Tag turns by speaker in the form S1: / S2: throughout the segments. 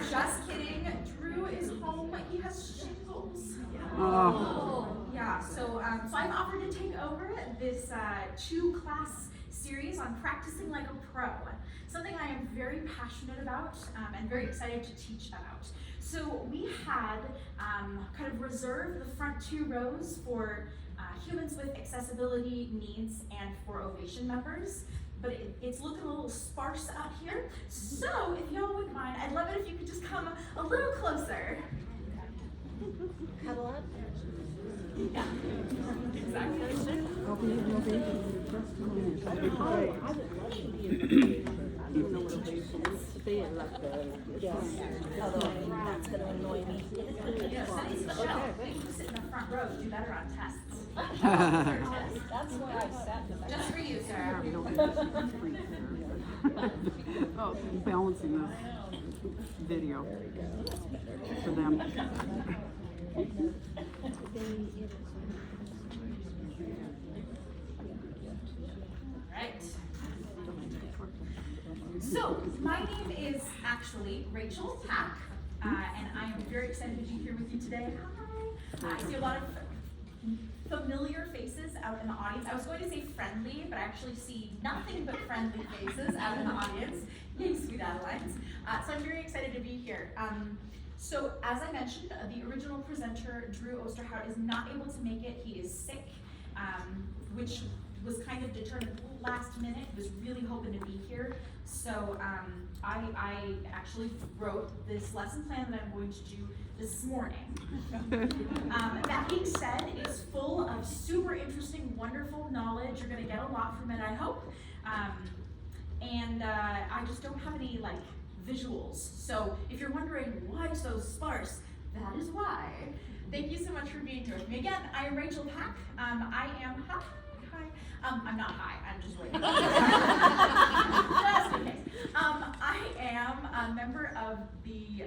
S1: Just kidding. Drew is home. He has shingles.
S2: Oh.
S1: Yeah. So I've offered to take over this 2-class series on practicing like a pro. Something I am very passionate about and very excited to teach about. So we had kind of reserved the front 2 rows for humans with accessibility needs and for Ovation members. But it's looking a little sparse out here. So if y'all wouldn't mind, I'd love it if you could just come a little closer.
S3: Cuddle up.
S1: Yeah, exactly.
S3: Although that's going to annoy me.
S1: Yeah, Sunny's Michelle. You sit in the front row, do better on tests.
S3: That's where I sat.
S1: Just for you, sir.
S2: Oh, balancing the video for them.
S1: Right. So, my name is actually Rachel Pack, and I am very excited to be here with you today. Hi. I see a lot of familiar faces out in the audience. I was going to say friendly, but I actually see nothing but friendly faces out in the audience. Yay, sweet Adelines. So I'm very excited to be here. So as I mentioned, the original presenter, Drew Osterhout, is not able to make it. He is sick, which was kind of determined last minute. He was really hoping to be here. So I actually wrote this lesson plan that I'm going to do this morning. That being said, it's full of super interesting, wonderful knowledge. You're going to get a lot from it, I hope. And I just don't have any like visuals. So if you're wondering why so sparse, that is why. Thank you so much for being here with me. Again, I am Rachel Pack. I am hi. I'm not high, I'm just waiting. Just in case. I am a member of the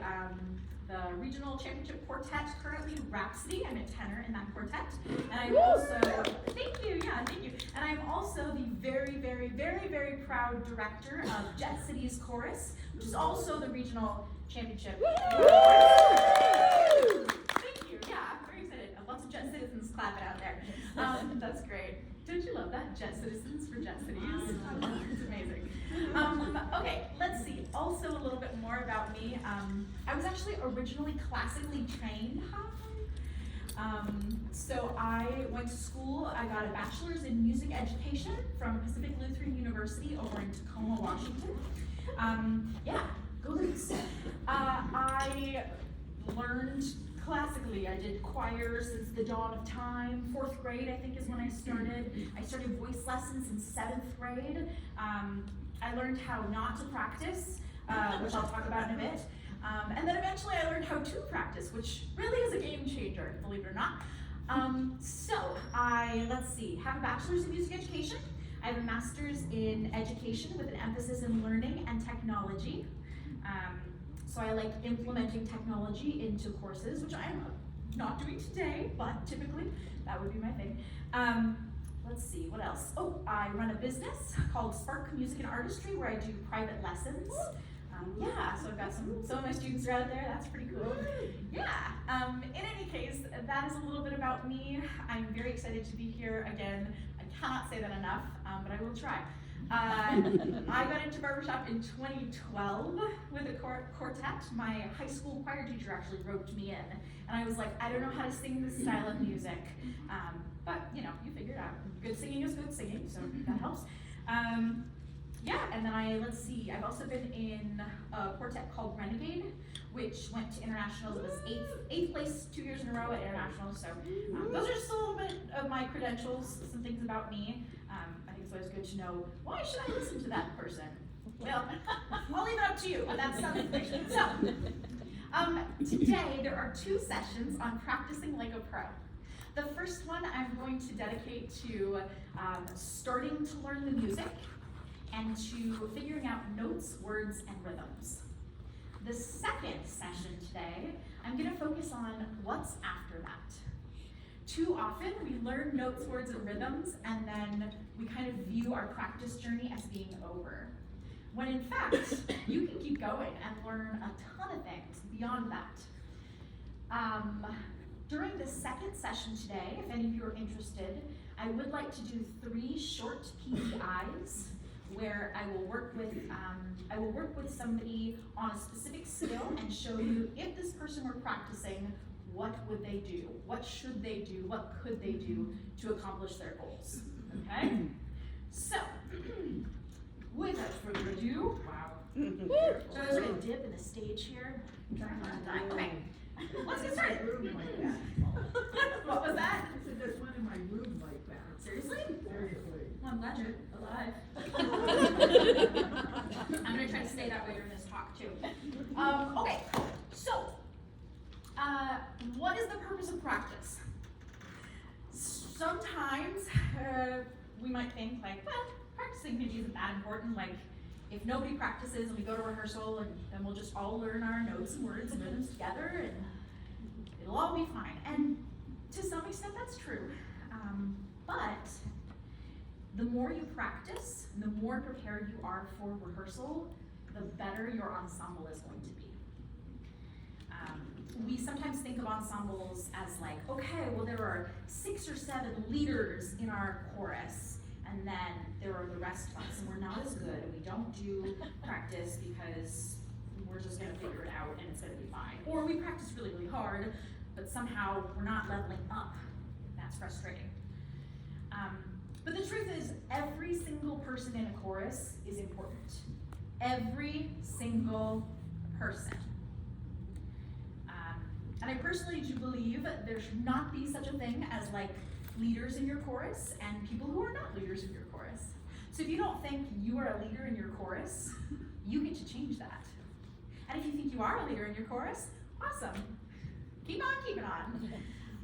S1: Regional Championship Quartet, currently Rhapsody. I'm a tenor in that quartet. And I'm also, thank you. And I'm also the very, very, very, very proud director of Jet Cities Chorus, which is also the Regional Championship. Thank you, yeah, I'm very excited. Lots of Jet Citizens clapping out there. That's great. Don't you love that? Jet Citizens for Jet Cities. It's amazing. Okay, let's see. Also a little bit more about me. I was actually originally classically trained. So I went to school. I got a bachelor's in music education from Pacific Lutheran University over in Tacoma, Washington. Yeah, go Lukes. I learned classically. I did choir since the dawn of time. 4th grade, I think, is when I started. I started voice lessons in 7th grade. I learned how not to practice, which I'll talk about in a bit. And then eventually I learned how to practice, which really is a game changer, believe it or not. So I, let's see, have a bachelor's in music education. I have a master's in education with an emphasis in learning and technology. So I like implementing technology into courses, which I'm not doing today, but typically that would be my thing. Let's see, what else? Oh, I run a business called Spark Music and Artistry where I do private lessons. Yeah, so I've got some of my students are out there. That's pretty cool. Yeah, in any case, that is a little bit about me. I'm very excited to be here again. I cannot say that enough, but I will try. I got into barbershop in 2012 with a quartet. My high school choir teacher actually roped me in, and I was like, I don't know how to sing this style of music, but you know, you figure it out. Good singing is good singing, so that helps. Yeah, and then let's see, I've also been in a quartet called Renegade, which went to internationals. It was eighth place 2 years in a row at internationals. So those are just a little bit of my credentials, some things about me. I think it's always good to know, why should I listen to that person? Well, I'll leave it up to you, but that's some information. So, today there are 2 sessions on practicing like a pro. The first one I'm going to dedicate to starting to learn the music and to figuring out notes, words, and rhythms. The second session today, I'm going to focus on what's after that. Too often, we learn notes, words, and rhythms, and then we kind of view our practice journey as being over. when in fact, you can keep going and learn a ton of things beyond that. During the second session today, if any of you are interested, I would like to do 3 short PDIs where I will work with somebody on a specific skill and show you if this person were practicing, what would they do? What should they do? What could they do to accomplish their goals? Okay? So, without further ado, wow. So there's like a dip in the stage here. I'm trying not to die. Okay, let's get started. What was that?
S4: I said, there's one in my room like that.
S1: Seriously?
S4: Seriously.
S1: Well, I'm glad you're alive. I'm gonna try to stay that way during this talk too. Okay, so, what is the purpose of practice? Sometimes we might think like, well, practicing maybe isn't that important. Like, if nobody practices and we go to rehearsal, and then we'll just all learn our notes and words and rhythms together, and it'll all be fine. And to some extent, that's true. But the more you practice, the more prepared you are for rehearsal, the better your ensemble is going to be. We sometimes think of ensembles as like, okay, well there are 6 or 7 leaders in our chorus, and then there are the rest of us, and we're not as good, and we don't do practice because we're just gonna figure it out and it's gonna be fine. Or we practice really, really hard, but somehow we're not leveling up. That's frustrating. But the truth is, every single person in a chorus is important. Every single person. And I personally do believe there should not be such a thing as like leaders in your chorus and people who are not leaders in your chorus. So if you don't think you are a leader in your chorus, you get to change that. And if you think you are a leader in your chorus, awesome. Keep on keeping on.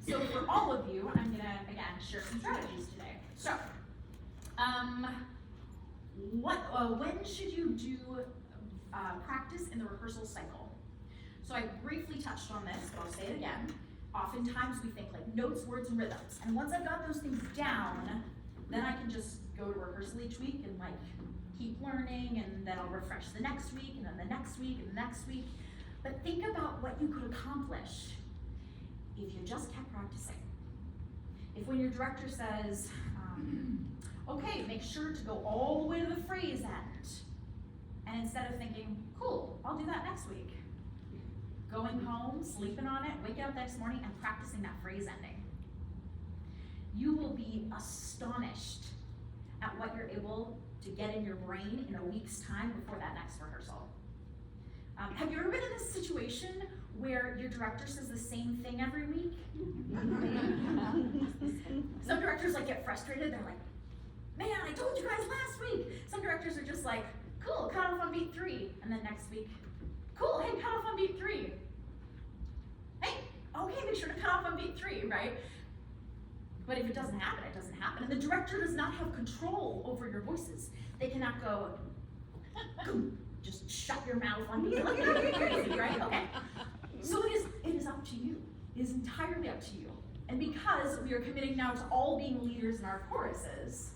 S1: So for all of you, I'm gonna, again, share some strategies today. So, when should you do practice in the rehearsal cycle? So I briefly touched on this, but I'll say it again. Oftentimes we think like notes, words, and rhythms. And once I've got those things down, then I can just go to rehearsal each week and like keep learning, and then I'll refresh the next week, and then the next week, and the next week. But think about what you could accomplish if you just kept practicing. If when your director says, okay, make sure to go all the way to the phrase end, and instead of thinking, cool, I'll do that next week, going home, sleeping on it, waking up next morning and practicing that phrase ending, you will be astonished at what you're able to get in your brain in a week's time before that next rehearsal. Have you ever been in this situation where your director says the same thing every week? Some directors like get frustrated, they're like, man, I told you guys last week. Some directors are just like, cool, cut off on beat 3, and then next week, cool, hey, cut off on beat 3. Hey, okay, make sure to cut off on beat 3, right? But if it doesn't happen, it doesn't happen. And the director does not have control over your voices. They cannot go, just shut your mouth on me, like, you're crazy, right? Okay. So it is up to you. It is entirely up to you. And because we are committing now to all being leaders in our choruses,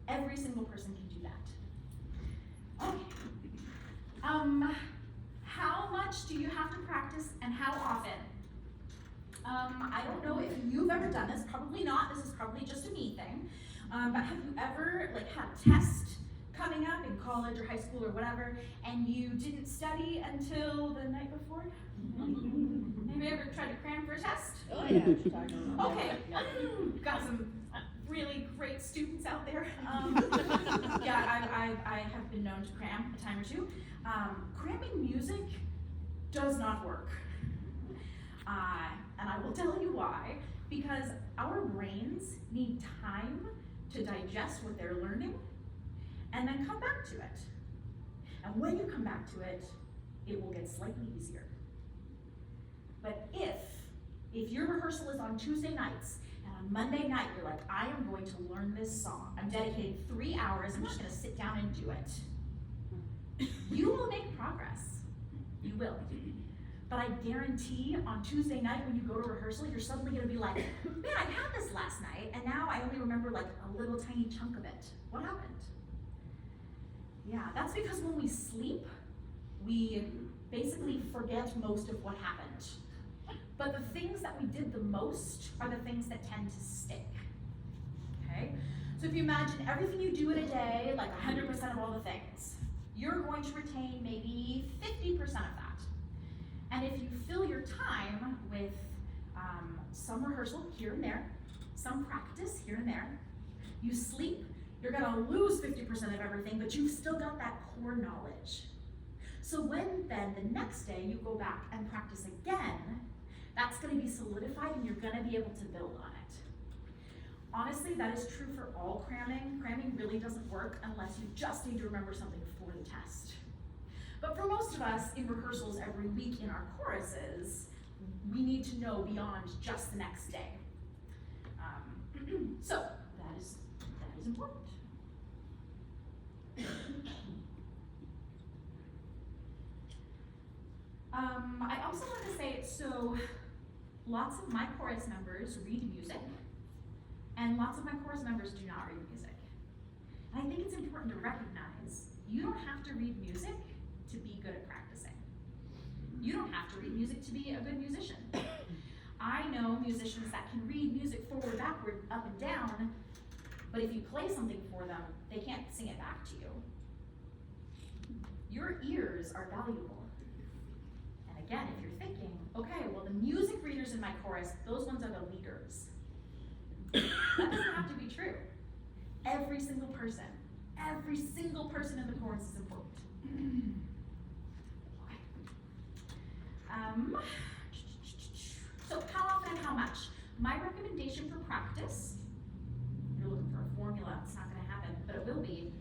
S1: every single person can do that. Okay. How much do you have to practice and how often? I don't know if you've ever done this, probably not, this is probably just a me thing, but have you ever like had a test coming up in college or high school or whatever, and you didn't study until the night before? Maybe ever tried to cram for a test?
S3: Oh yeah, what you're talking about.
S1: Okay, got some really great students out there. Yeah, I have been known to cram a time or two. Cramming music does not work. And I will tell you why. Because our brains need time to digest what they're learning and then come back to it. And when you come back to it, it will get slightly easier. But if your rehearsal is on Tuesday nights, and on Monday night you're like, I am going to learn this song. I'm dedicating 3 hours, I'm just gonna sit down and do it. You will make progress. You will. But I guarantee on Tuesday night when you go to rehearsal, you're suddenly gonna be like, man, I had this last night, and now I only remember like a little tiny chunk of it. What happened? Yeah, that's because when we sleep, we basically forget most of what happened. But the things that we did the most are the things that tend to stick. Okay? So if you imagine everything you do in a day, like 100% of all the things, you're going to retain maybe 50% of that. And if you fill your time with some rehearsal here and there, some practice here and there, you sleep, you're gonna lose 50% of everything, but you've still got that core knowledge. So when then the next day you go back and practice again, that's gonna be solidified and you're gonna be able to build on it. Honestly, that is true for all cramming. Cramming really doesn't work unless you just need to remember something for the test. But for most of us in rehearsals every week in our choruses, we need to know beyond just the next day. So that is important. I also want to say, so lots of my chorus members read music, and lots of my chorus members do not read music. And I think it's important to recognize you don't have to read music to be good at practicing. You don't have to read music to be a good musician. I know musicians that can read music forward, backward, up and down, but if you play something for them, they can't sing it back to you. Your ears are valuable. And again, if you're thinking, okay, well the music readers in my chorus, those ones are the leaders. That doesn't have to be true. Every single person in the chorus is important. So how often and how much? My recommendation for practice, if you're looking for a formula, it's not gonna happen, but it will be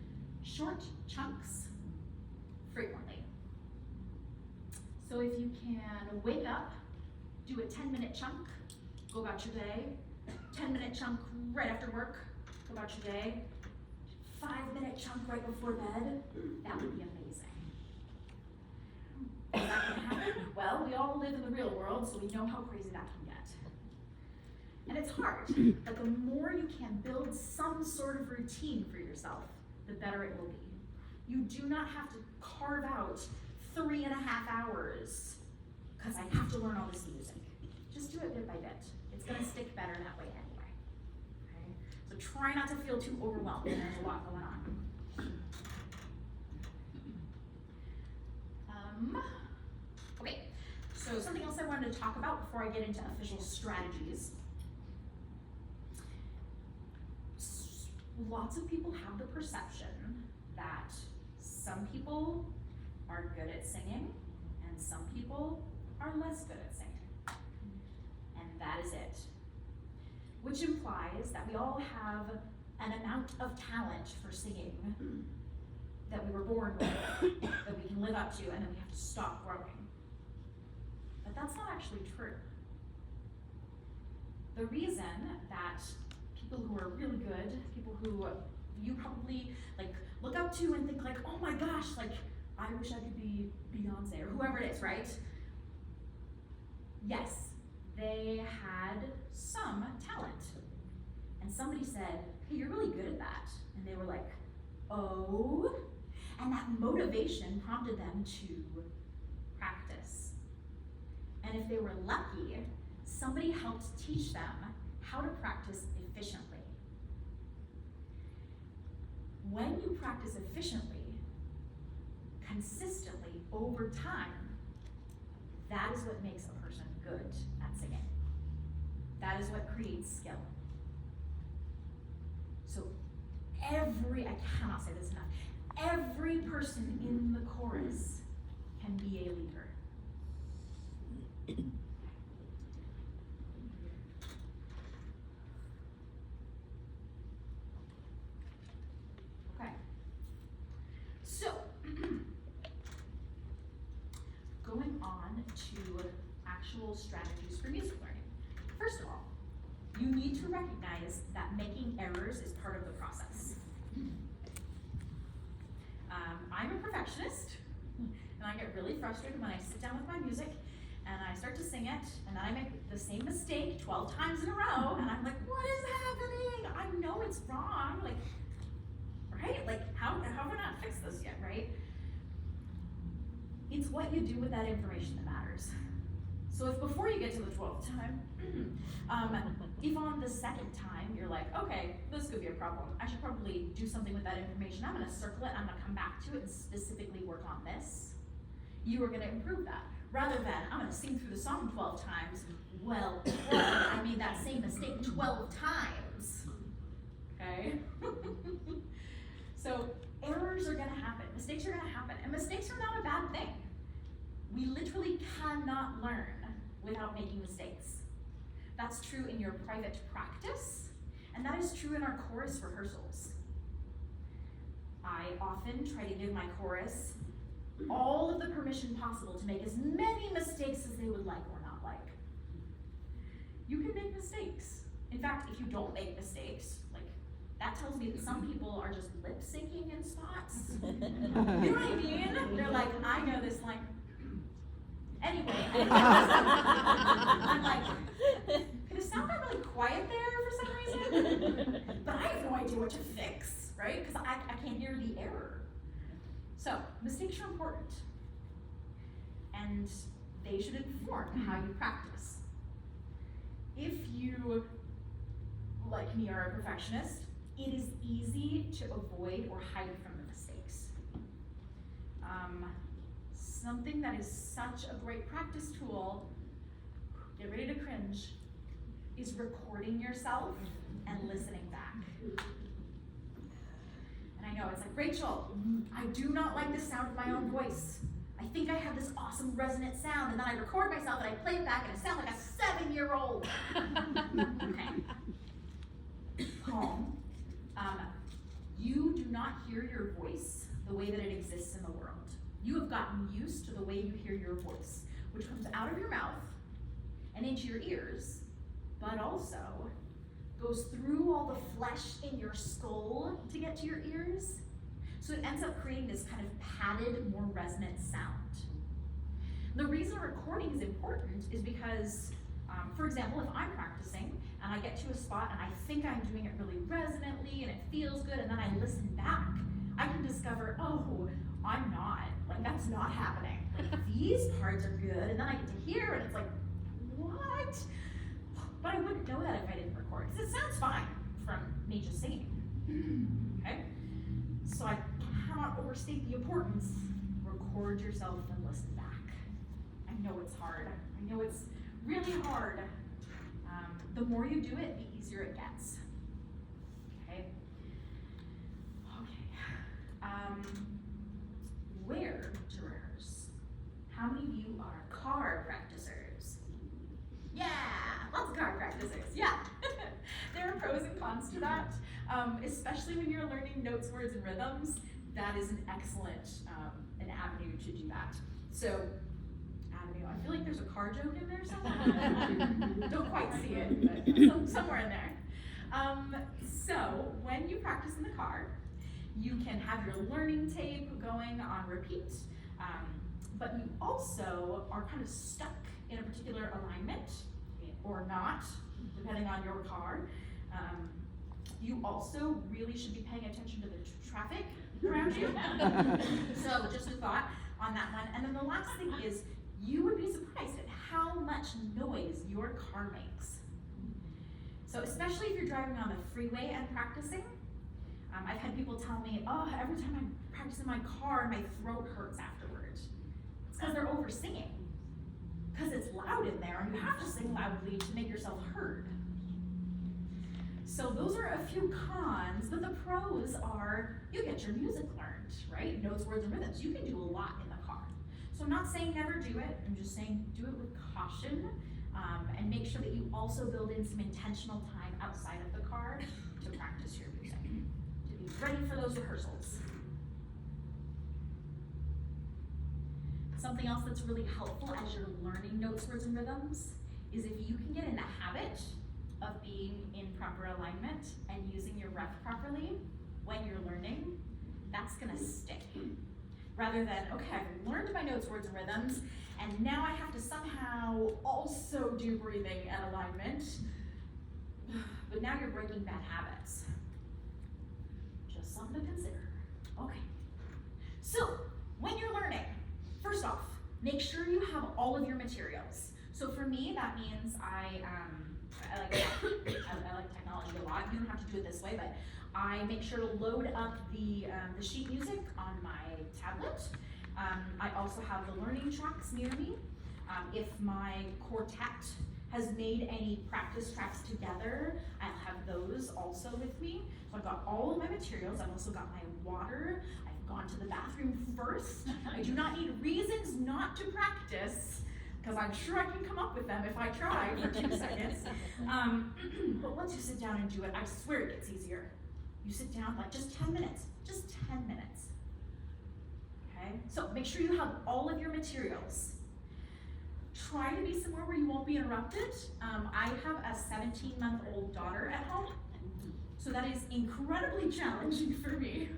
S1: short chunks frequently. So if you can wake up, do a 10-minute chunk, go about your day, 10-minute chunk right after work, go about your day, 5-minute chunk right before bed, that would be amazing. Is that gonna happen? Well, we all live in the real world, so we know how crazy that can get. And it's hard, but the more you can build some sort of routine for yourself, the better it will be. You do not have to carve out 3.5 hours, because I have to learn all this music. Just do it bit by bit. It's gonna stick better that way anyway. Okay? So try not to feel too overwhelmed when there's a lot going on. Okay, so something else I wanted to talk about before I get into official strategies. Lots of people have the perception that some people are good at singing and some people are less good at singing. And that is it. Which implies that we all have an amount of talent for singing that we were born with, that we can live up to, and then we have to stop growing. But that's not actually true. The reason that people who are really good, people who you probably like look up to and think like, oh my gosh, like I wish I could be Beyonce or whoever it is, right? Yes, they had some talent. And somebody said, hey, you're really good at that. And they were like, oh. And that motivation prompted them to practice. And if they were lucky, somebody helped teach them how to practice efficiently. When you practice efficiently, consistently, over time, that is what makes a person good at singing. That is what creates skill. So I cannot say this enough, every person in the chorus can be a leader. Okay. So, going on to actual strategies for music learning. First of all, you need to recognize that making errors is part of the process. I'm a perfectionist, and I get really frustrated when I sit down with my music and I start to sing it, and then I make the same mistake 12 times in a row, and I'm like, what is happening? I know it's wrong, like, right? Like, how have I not fixed this yet, right? It's what you do with that information that matters. So if before you get to the 12th time, if on the second time you're like, okay, this could be a problem, I should probably do something with that information, I'm gonna circle it, I'm gonna come back to it and specifically work on this, you are gonna improve that. Rather than, I'm gonna sing through the song 12 times, well, I made that same mistake 12 times, okay? So errors are gonna happen, mistakes are gonna happen, and mistakes are not a bad thing. We literally cannot learn without making mistakes. That's true in your private practice, and that is true in our chorus rehearsals. I often try to give my chorus all of the permission possible to make as many mistakes as they would like or not like. You can make mistakes. In fact, if you don't make mistakes, like, that tells me that some people are just lip syncing in spots. You know what I mean? They're like, I know this line. Anyway, I'm like, the sound got really quiet there for some reason, but I have no idea what to fix, right? Because I can't hear the error. So, mistakes are important, and they should inform how you practice. If you, like me, are a perfectionist, it is easy to avoid or hide from the mistakes. Something that is such a great practice tool, get ready to cringe, is recording yourself and listening back. And I know, it's like, Rachel, I do not like the sound of my own voice. I think I have this awesome resonant sound, and then I record myself and I play it back and I sound like a 7-year-old. Okay. Calm. You do not hear your voice the way that it exists in the world. You have gotten used to the way you hear your voice, which comes out of your mouth and into your ears, but also goes through all the flesh in your skull to get to your ears. So it ends up creating this kind of padded, more resonant sound. The reason recording is important is because, for example, if I'm practicing and I get to a spot and I think I'm doing it really resonantly and it feels good, and then I listen back, I can discover, oh, I'm not. Like, that's not happening. Like, these parts are good, and then I get to hear, and it's like, what? But I wouldn't know that if I didn't record, because it sounds fine from me just singing. Okay? So I cannot overstate the importance. Record yourself and listen back. I know it's hard. I know it's really hard. The more you do it, the easier it gets. Okay? Okay. Where to rehearse? How many of you are car practicers? Yeah, lots of car practicers, yeah. There are pros and cons to that, especially when you're learning notes, words, and rhythms. That is an excellent an avenue to do that. So, avenue, I feel like there's a car joke in there somewhere. Don't quite see it, but somewhere in there. So, when you practice in the car, you can have your learning tape going on repeat, but you also are kind of stuck in a particular alignment, or not, depending on your car. You also really should be paying attention to the traffic around you. So just a thought on that one. And then the last thing is, you would be surprised at how much noise your car makes. So especially if you're driving on the freeway and practicing, I've had people tell me, oh, every time I practice in my car, my throat hurts afterwards. It's because they're over singing. Because it's loud in there, and you have to sing loudly to make yourself heard. So those are a few cons, but the pros are you get your music learned, right? Notes, words, and rhythms. You can do a lot in the car. So I'm not saying never do it. I'm just saying do it with caution, and make sure that you also build in some intentional time outside of the car to practice your music, to be ready for those rehearsals. Something else that's really helpful as you're learning notes, words, and rhythms is if you can get in the habit of being in proper alignment and using your breath properly when you're learning, that's gonna stick. Rather than, okay, I've learned my notes, words, and rhythms, and now I have to somehow also do breathing and alignment, but now you're breaking bad habits. Just something to consider. Okay, so when you're learning, first off, make sure you have all of your materials. So for me, that means I like technology a lot. You don't have to do it this way, but I make sure to load up the sheet music on my tablet. I also have the learning tracks near me. If my quartet has made any practice tracks together, I'll have those also with me. So I've got all of my materials. I've also got my water. I've gone to the bathroom first. I do not need reasons not to practice, because I'm sure I can come up with them if I try for 2 seconds. But once you sit down and do it, I swear it gets easier. You sit down like just 10 minutes, just 10 minutes. Okay, so make sure you have all of your materials. Try to be somewhere where you won't be interrupted. I have a 17-month-old daughter at home, so that is incredibly challenging for me.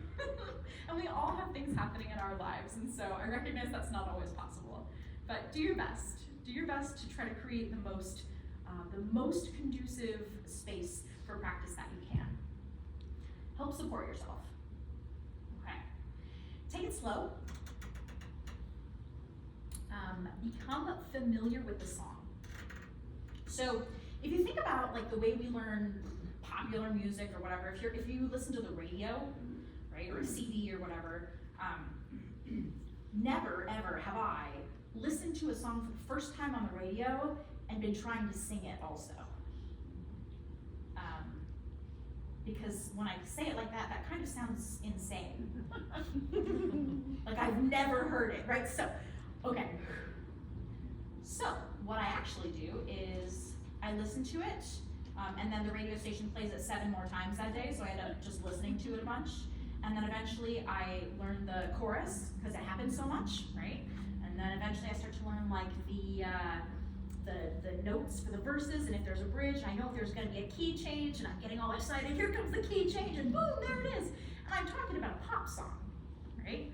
S1: And we all have things happening in our lives, and so I recognize that's not always possible. But do your best. Do your best to try to create the most conducive space for practice that you can. Help support yourself. Okay. Take it slow. Become familiar with the song. So if you think about like the way we learn popular music or whatever, if you listen to the radio, right, or a CD or whatever, never ever have I listened to a song for the first time on the radio and been trying to sing it also. Because when I say it like that kind of sounds insane. Like I've never heard it, right? So, okay. So, what I actually do is I listen to it, and then the radio station plays it 7 more times that day, so I end up just listening to it a bunch. And then eventually I learn the chorus, because it happens so much, right? And then eventually I start to learn like the notes for the verses, and if there's a bridge, I know if there's gonna be a key change, and I'm getting all excited, here comes the key change, and boom, there it is. And I'm talking about a pop song, right?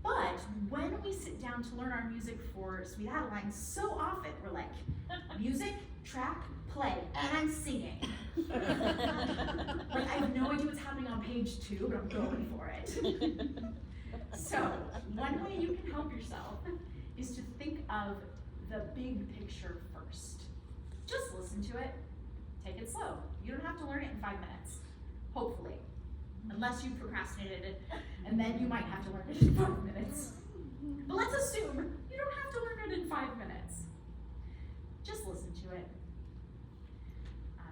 S1: But when we sit down to learn our music for Sweet Adeline, so often we're like, music, track, play, and I'm singing. Like I have no idea what's happening on page 2, but I'm going for it. So, one way you can help yourself is to think of the big picture first. Just listen to it, take it slow. You don't have to learn it in 5 minutes, hopefully. Unless you procrastinated, and then you might have to learn it in 5 minutes. But let's assume you don't have to learn it in 5 minutes. Just listen to it.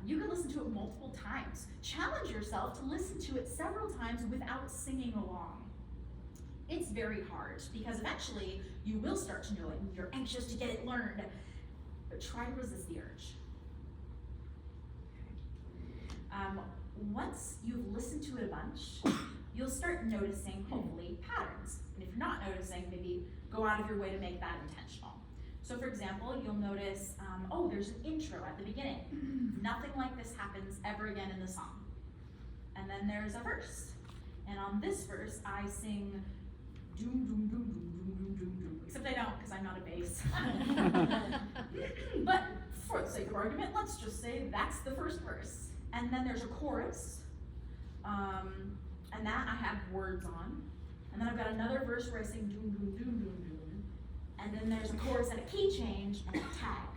S1: You can listen to it multiple times. Challenge yourself to listen to it several times without singing along. It's very hard, because eventually you will start to know it and you're anxious to get it learned. But try to resist the urge. Once you've listened to it a bunch, you'll start noticing, hopefully, patterns. And if you're not noticing, maybe go out of your way to make that intentional. So for example, you'll notice, oh, there's an intro at the beginning. Nothing like this happens ever again in the song. And then there's a verse. And on this verse, I sing doom, doom, doom, doom, doom, doom, doom, doom. Except I don't, because I'm not a bass. But for the sake of argument, let's just say that's the first verse. And then there's a chorus, and that I have words on. And then I've got another verse where I sing doom, doom, doom, doom, doom. And then there's a chorus and a key change and a tag.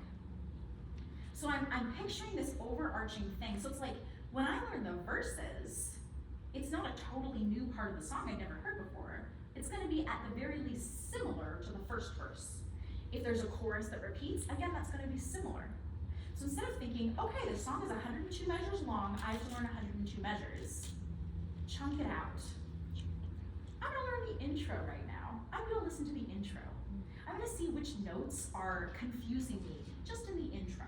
S1: So I'm picturing this overarching thing. So it's like, when I learn the verses, it's not a totally new part of the song I'd never heard before. It's gonna be at the very least similar to the first verse. If there's a chorus that repeats, again, that's gonna be similar. So instead of thinking, okay, the song is 102 measures long, I have to learn 102 measures, chunk it out. I'm gonna learn the intro right now. I'm gonna listen to the intro. I'm gonna see which notes are confusing me, just in the intro.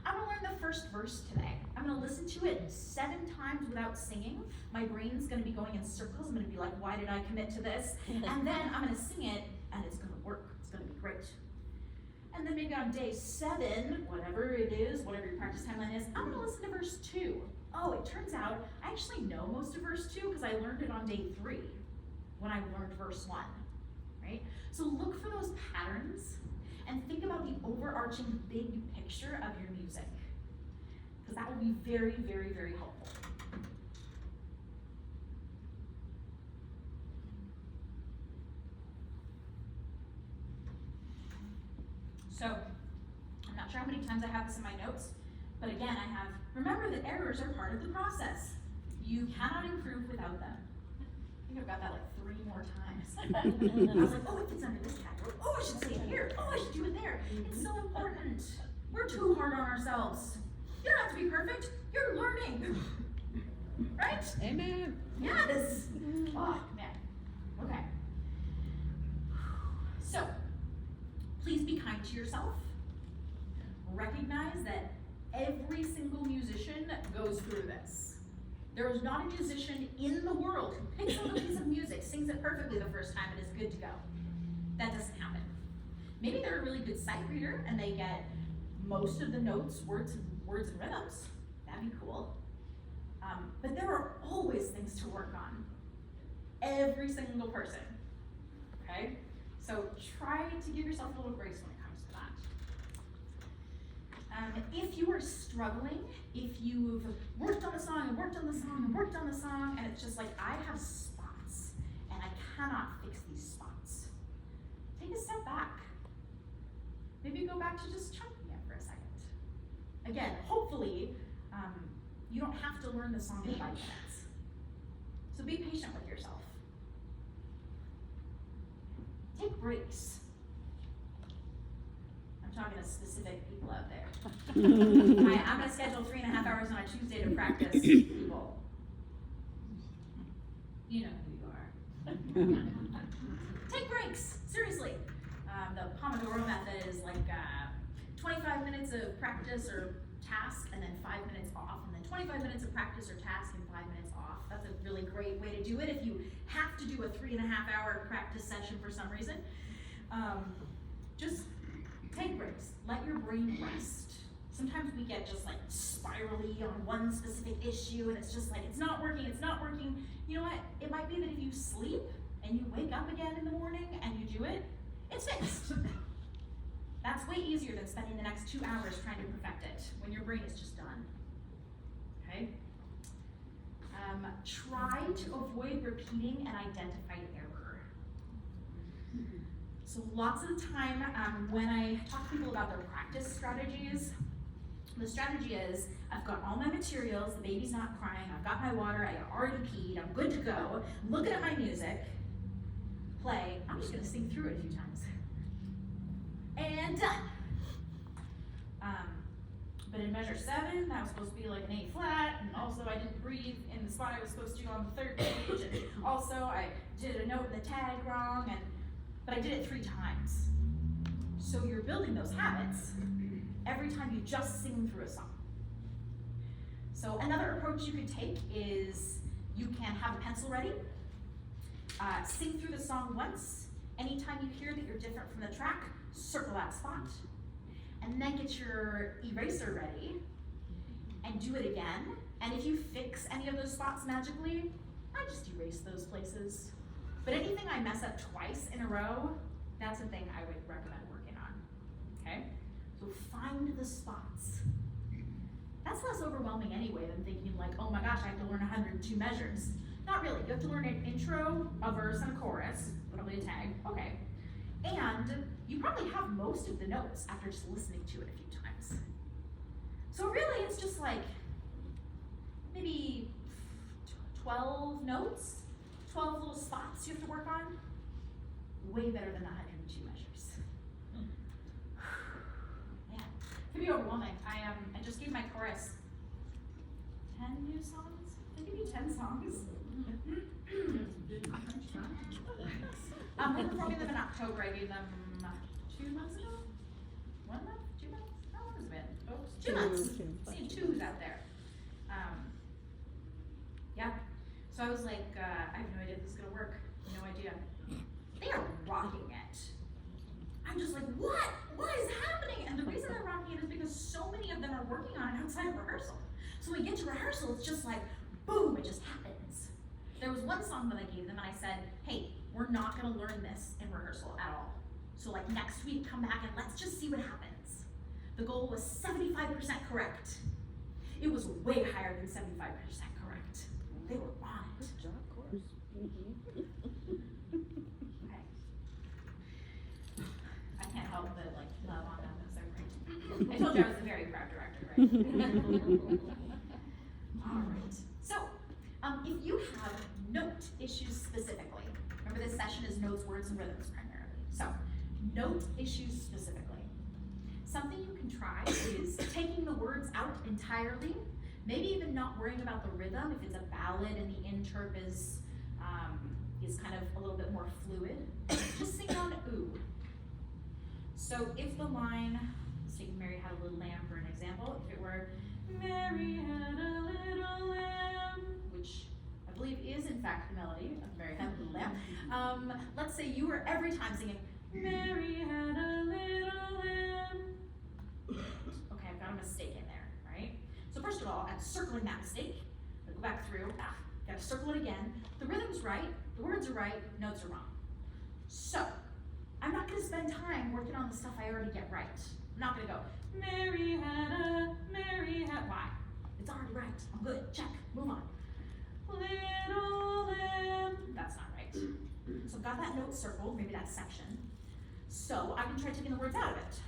S1: I'm gonna learn the first verse today. I'm gonna listen to it 7 times without singing. My brain's gonna be going in circles. I'm gonna be like, why did I commit to this? And then I'm gonna sing it, and it's gonna work. It's gonna be great. And then maybe on day 7, whatever it is, whatever your practice timeline is, I'm gonna listen to verse 2. Oh, it turns out I actually know most of verse 2 because I learned it on day 3 when I learned verse 1, right? So look for those patterns and think about the overarching big picture of your music, because that will be very, very, very helpful. So, I'm not sure how many times I have this in my notes, but again, I have, remember that errors are part of the process. You cannot improve without them. I think I've got that like 3 more times. I was like, oh, it fits under this category. Oh, I should say it here. Oh, I should do it there. It's so important. We're too hard on ourselves. You don't have to be perfect. You're learning. Right?
S2: Amen.
S1: Yes. Oh, man. Okay. So, please be kind to yourself. Recognize that every single musician goes through this. There is not a musician in the world who picks up a piece of music, sings it perfectly the first time, and is good to go. That doesn't happen. Maybe they're a really good sight reader and they get most of the notes, words and rhythms. That'd be cool. But there are always things to work on. Every single person. Okay? So try to give yourself a little grace when it comes to that. If you are struggling, if you've worked on the song and worked on the song and worked on the song, and it's just like, I have spots, and I cannot fix these spots, take a step back. Maybe go back to just chunking it for a second. Again, hopefully, you don't have to learn the song in 5 minutes. So be patient with yourself. Take breaks. I'm talking to specific people out there. I'm gonna schedule 3.5 hours on a Tuesday to practice people. You know who you are. Take breaks, seriously. The Pomodoro method is like 25 minutes of practice or task and then 5 minutes off, and then 25 minutes of practice or task and 5 minutes off. That's a really great way to do it if you have to do a 3.5 hour practice session for some reason. Just take breaks, let your brain rest. Sometimes we get just like spirally on one specific issue and it's just like, it's not working. You know what? It might be that if you sleep and you wake up again in the morning and you do it, it's fixed. That's way easier than spending the next 2 hours trying to perfect it when your brain is just done. Okay? Try to avoid repeating an identified error. So lots of the time when I talk to people about their practice strategies, the strategy is, I've got all my materials, the baby's not crying, I've got my water, I already peed, I'm good to go, looking at my music, play, I'm just gonna sing through it a few times. And done. But in measure 7, that was supposed to be like an A flat, and also I didn't breathe in the spot I was supposed to on the 3rd page, and also I did a note in the tag wrong, but I did it 3 times. So you're building those habits every time you just sing through a song. So another approach you could take is you can have a pencil ready, sing through the song once. Anytime you hear that you're different from the track, circle that spot. And then get your eraser ready and do it again. And if you fix any of those spots magically, I just erase those places. But anything I mess up twice in a row, that's a thing I would recommend working on. Okay? So find the spots. That's less overwhelming anyway than thinking like, oh my gosh, I have to learn 102 measures. Not really. You have to learn an intro, a verse, and a chorus, probably a tag. Okay. And you probably have most of the notes after just listening to it a few times. So really, it's just like maybe 12 notes, 12 little spots you have to work on. Way better than the 102 measures. Yeah, it can be overwhelming. I just gave my chorus 10 new songs. Did I give you 10 songs? We're performing them in October. I gave them 2 months ago? 1 month? 2 months? How long has it been, folks? 2 months. See 2s out there. Yeah. So I was like, I have no idea if this is gonna work. No idea. They are rocking it. I'm just like, what? What is happening? And the reason they're rocking it is because so many of them are working on it outside of rehearsal. So when we get to rehearsal, it's just like, boom, it just happens. There was one song that I gave them and I said, hey, we're not gonna learn this in rehearsal at all. So like next week, come back and let's just see what happens. The goal was 75% correct. It was way higher than 75% correct. They were on it.
S3: Good job, course.
S1: Okay. I can't help but like love on them. told you I was a very proud director, right? All right. So, if you have note issues specifically, remember this session is notes, words, and rhythms primarily. So, note issues specifically. Something you can try is taking the words out entirely, maybe even not worrying about the rhythm if it's a ballad and the interp is kind of a little bit more fluid. Just sing on ooh. So if the line, let's take Mary Had a Little Lamb for an example. If it were Mary had a little lamb, which I believe is in fact the melody of Mary Had a Little Lamb. Let's say you were every time singing Mary had a little lamb. Okay, I've got a mistake in there, right? So first of all, I'm circling that mistake. I go back through, gotta circle it again. The rhythm's right, the words are right, notes are wrong. So, I'm not gonna spend time working on the stuff I already get right. I'm not gonna go, Mary had, why? It's already right, I'm good, check, move on. Little lamb, that's not right. So I've got that note circled, maybe that section. So I can try taking the words out of it.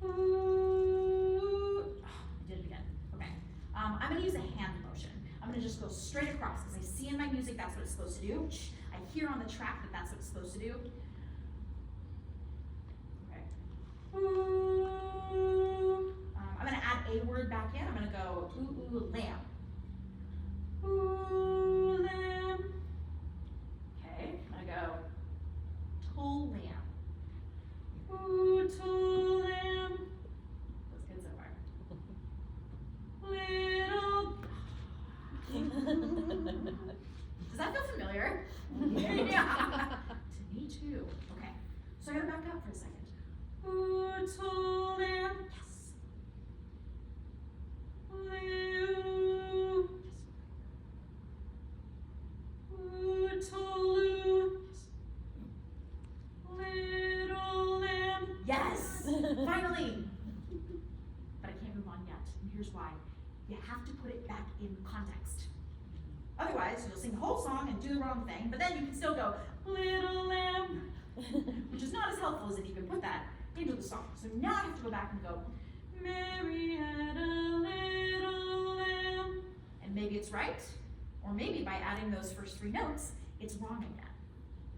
S1: Ooh, I did it again, okay. I'm gonna use a hand motion. I'm gonna just go straight across, because I see in my music that's what it's supposed to do. I hear on the track that that's what it's supposed to do. Okay. Ooh. I'm gonna add a word back in. I'm gonna go ooh, ooh, lamb. Ooh, lamb. Okay, I'm gonna go toll lamb. Ooh, toll lamb. That's good so far. Little. Does that feel familiar? Yeah. To me too. Okay. So I gotta back up for a second. Ooh, toll lamb. Yes. Loo. Ooh, tolu. Little lamb. Yes. Finally. But I can't move on yet. And here's why. You have to put it back in context. Otherwise, you'll sing the whole song and do the wrong thing, but then you can still go, little lamb, which is not as helpful as if you could put that into the song. So now I have to go back and go, Mary had a little lamb. And maybe it's right, or maybe by adding those first three notes, it's wrong again,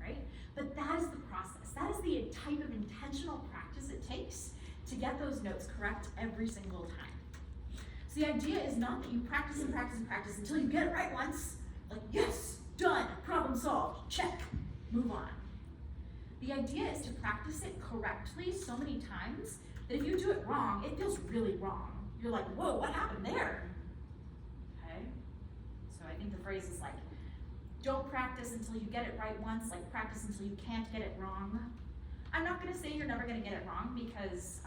S1: right? But that is the process. That is the type of intentional practice it takes to get those notes correct every single time. So the idea is not that you practice and practice and practice until you get it right once, like, yes, done, problem solved, check, move on. The idea is to practice it correctly so many times that if you do it wrong, it feels really wrong. You're like, whoa, what happened there? Okay? So I think the phrase is like, don't practice until you get it right once, like practice until you can't get it wrong. I'm not gonna say you're never gonna get it wrong because,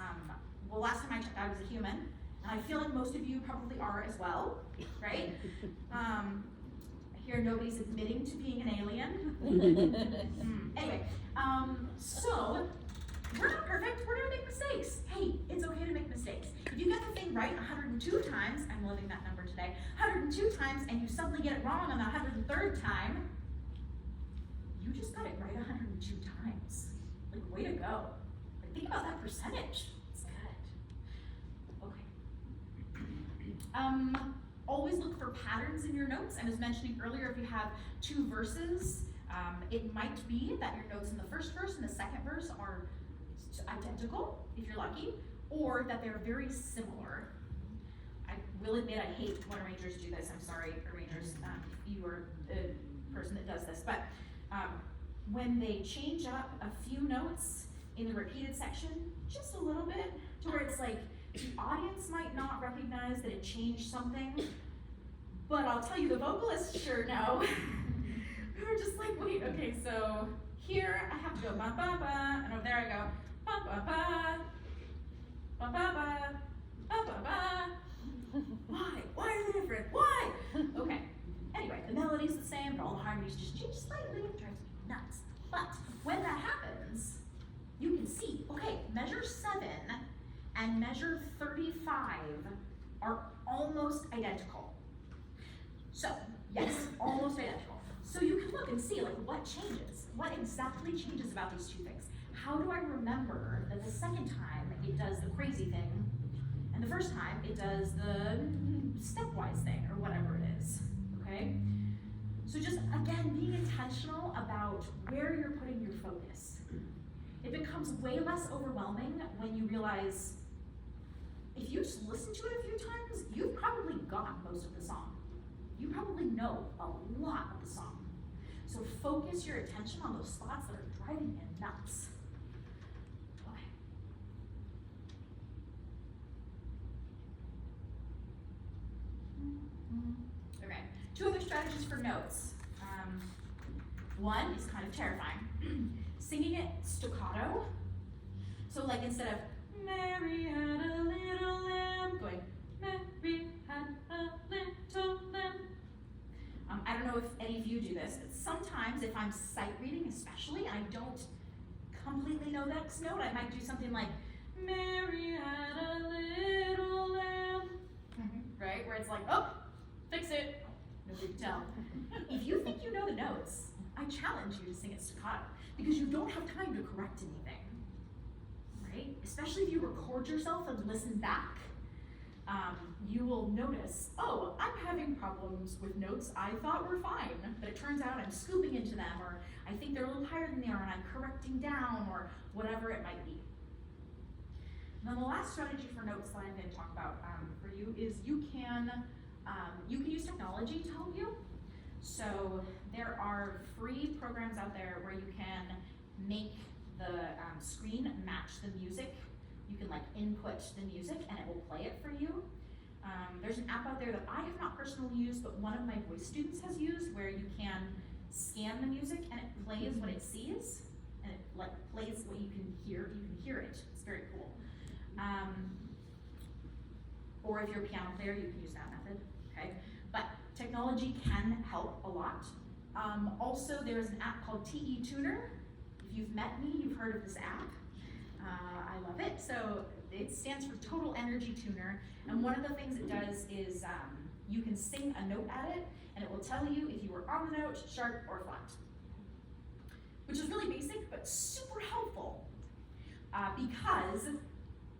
S1: well, last time I checked, I was a human. And I feel like most of you probably are as well, right? I hear nobody's admitting to being an alien. Anyway, so we're not perfect, we're gonna make mistakes. Hey, it's okay to make mistakes. If you get the thing right 102 times, I'm loving that number today, 102 times, and you suddenly get it wrong on the 103rd time, you just got it right 102 times. Like, way to go. Like, think about that percentage. It's good. Okay. Always look for patterns in your notes. I was mentioning earlier, if you have two verses, it might be that your notes in the first verse and the second verse are identical, if you're lucky, or that they're very similar. I will admit I hate when arrangers do this. I'm sorry, arrangers, if you are the person that does this, but when they change up a few notes in the repeated section, just a little bit, to where it's like, the audience might not recognize that it changed something, but I'll tell you, the vocalists sure know. We're just like, wait, okay, so here I have to go ba ba ba, and over there I go ba ba ba, ba ba ba, ba ba ba. Why? Why are they different? Why? Okay. Anyway, the melody's the same, but all the harmonies just change slightly. It drives me nuts. But when that happens, you can see, okay, measure 7 and measure 35 are almost identical. So, yes, almost identical. So you can look and see, like, what changes? What exactly changes about these two things? How do I remember that the second time it does the crazy thing, and And the first time, it does the stepwise thing, or whatever it is, okay? So just, again, being intentional about where you're putting your focus. It becomes way less overwhelming when you realize, if you just listen to it a few times, you've probably got most of the song. You probably know a lot of the song. So focus your attention on those thoughts that are driving you nuts. Okay. Okay, 2 other strategies for notes. One is kind of terrifying. Singing it staccato. So like instead of Mary had a little lamb, going Mary had a little lamb. I don't know if any of you do this, but sometimes if I'm sight reading especially, and I don't completely know the next note, I might do something like Mary had a little lamb, right? Where it's like, oh, fix it, no big deal. If you think you know the notes, I challenge you to sing it staccato, because you don't have time to correct anything, right? Especially if you record yourself and listen back. You will notice, oh, I'm having problems with notes I thought were fine, but it turns out I'm scooping into them, or I think they're a little higher than they are and I'm correcting down, or whatever it might be. And then the last strategy for notes that I'm going to talk about for you is you can use technology to help you. So there are free programs out there where you can make the screen match the music. You can like input the music and it will play it for you. There's an app out there that I have not personally used, but one of my voice students has used, where you can scan the music and it plays what it sees, and it like plays what you can hear. You can hear it. It's very cool. Or if you're a piano player, you can use that method. Okay, but technology can help a lot. Also, there's an app called TE Tuner. If you've met me, you've heard of this app. I love it. So it stands for Total Energy Tuner, and one of the things it does is you can sing a note at it, and it will tell you if you were on the note, sharp, or flat. Which is really basic, but super helpful. Because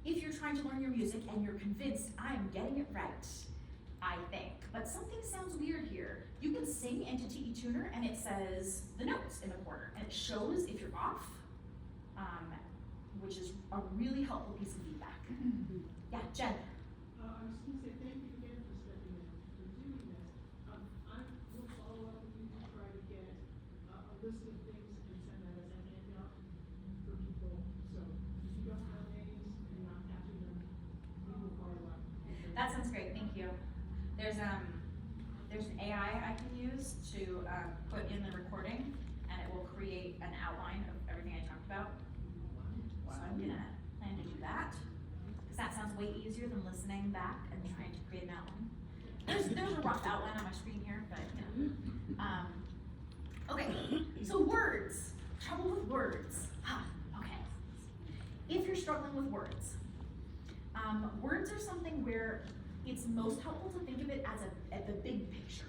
S1: if you're trying to learn your music and you're convinced I am getting it right, I think, but something sounds weird here, you can sing into TE Tuner and it says the notes in the corner, and it shows if you're off, which is a really helpful piece of feedback. Yeah, Jen.
S4: I was going to say thank you again for stepping in, for doing this. I will follow up with you to try to get a list of things and send that as a handout for people. So if you don't know names and you're not catching them, we will follow up.
S1: That sounds great, thank you. There's an AI I can use to put in the recording, and it will create an outline of everything I talked about. So I'm gonna plan to do that, because that sounds way easier than listening back and trying to create an outline. There's a rough outline on my screen here, but you know. Okay, so words, trouble with words. Okay. If you're struggling with words, words are something where it's most helpful to think of it as the big picture,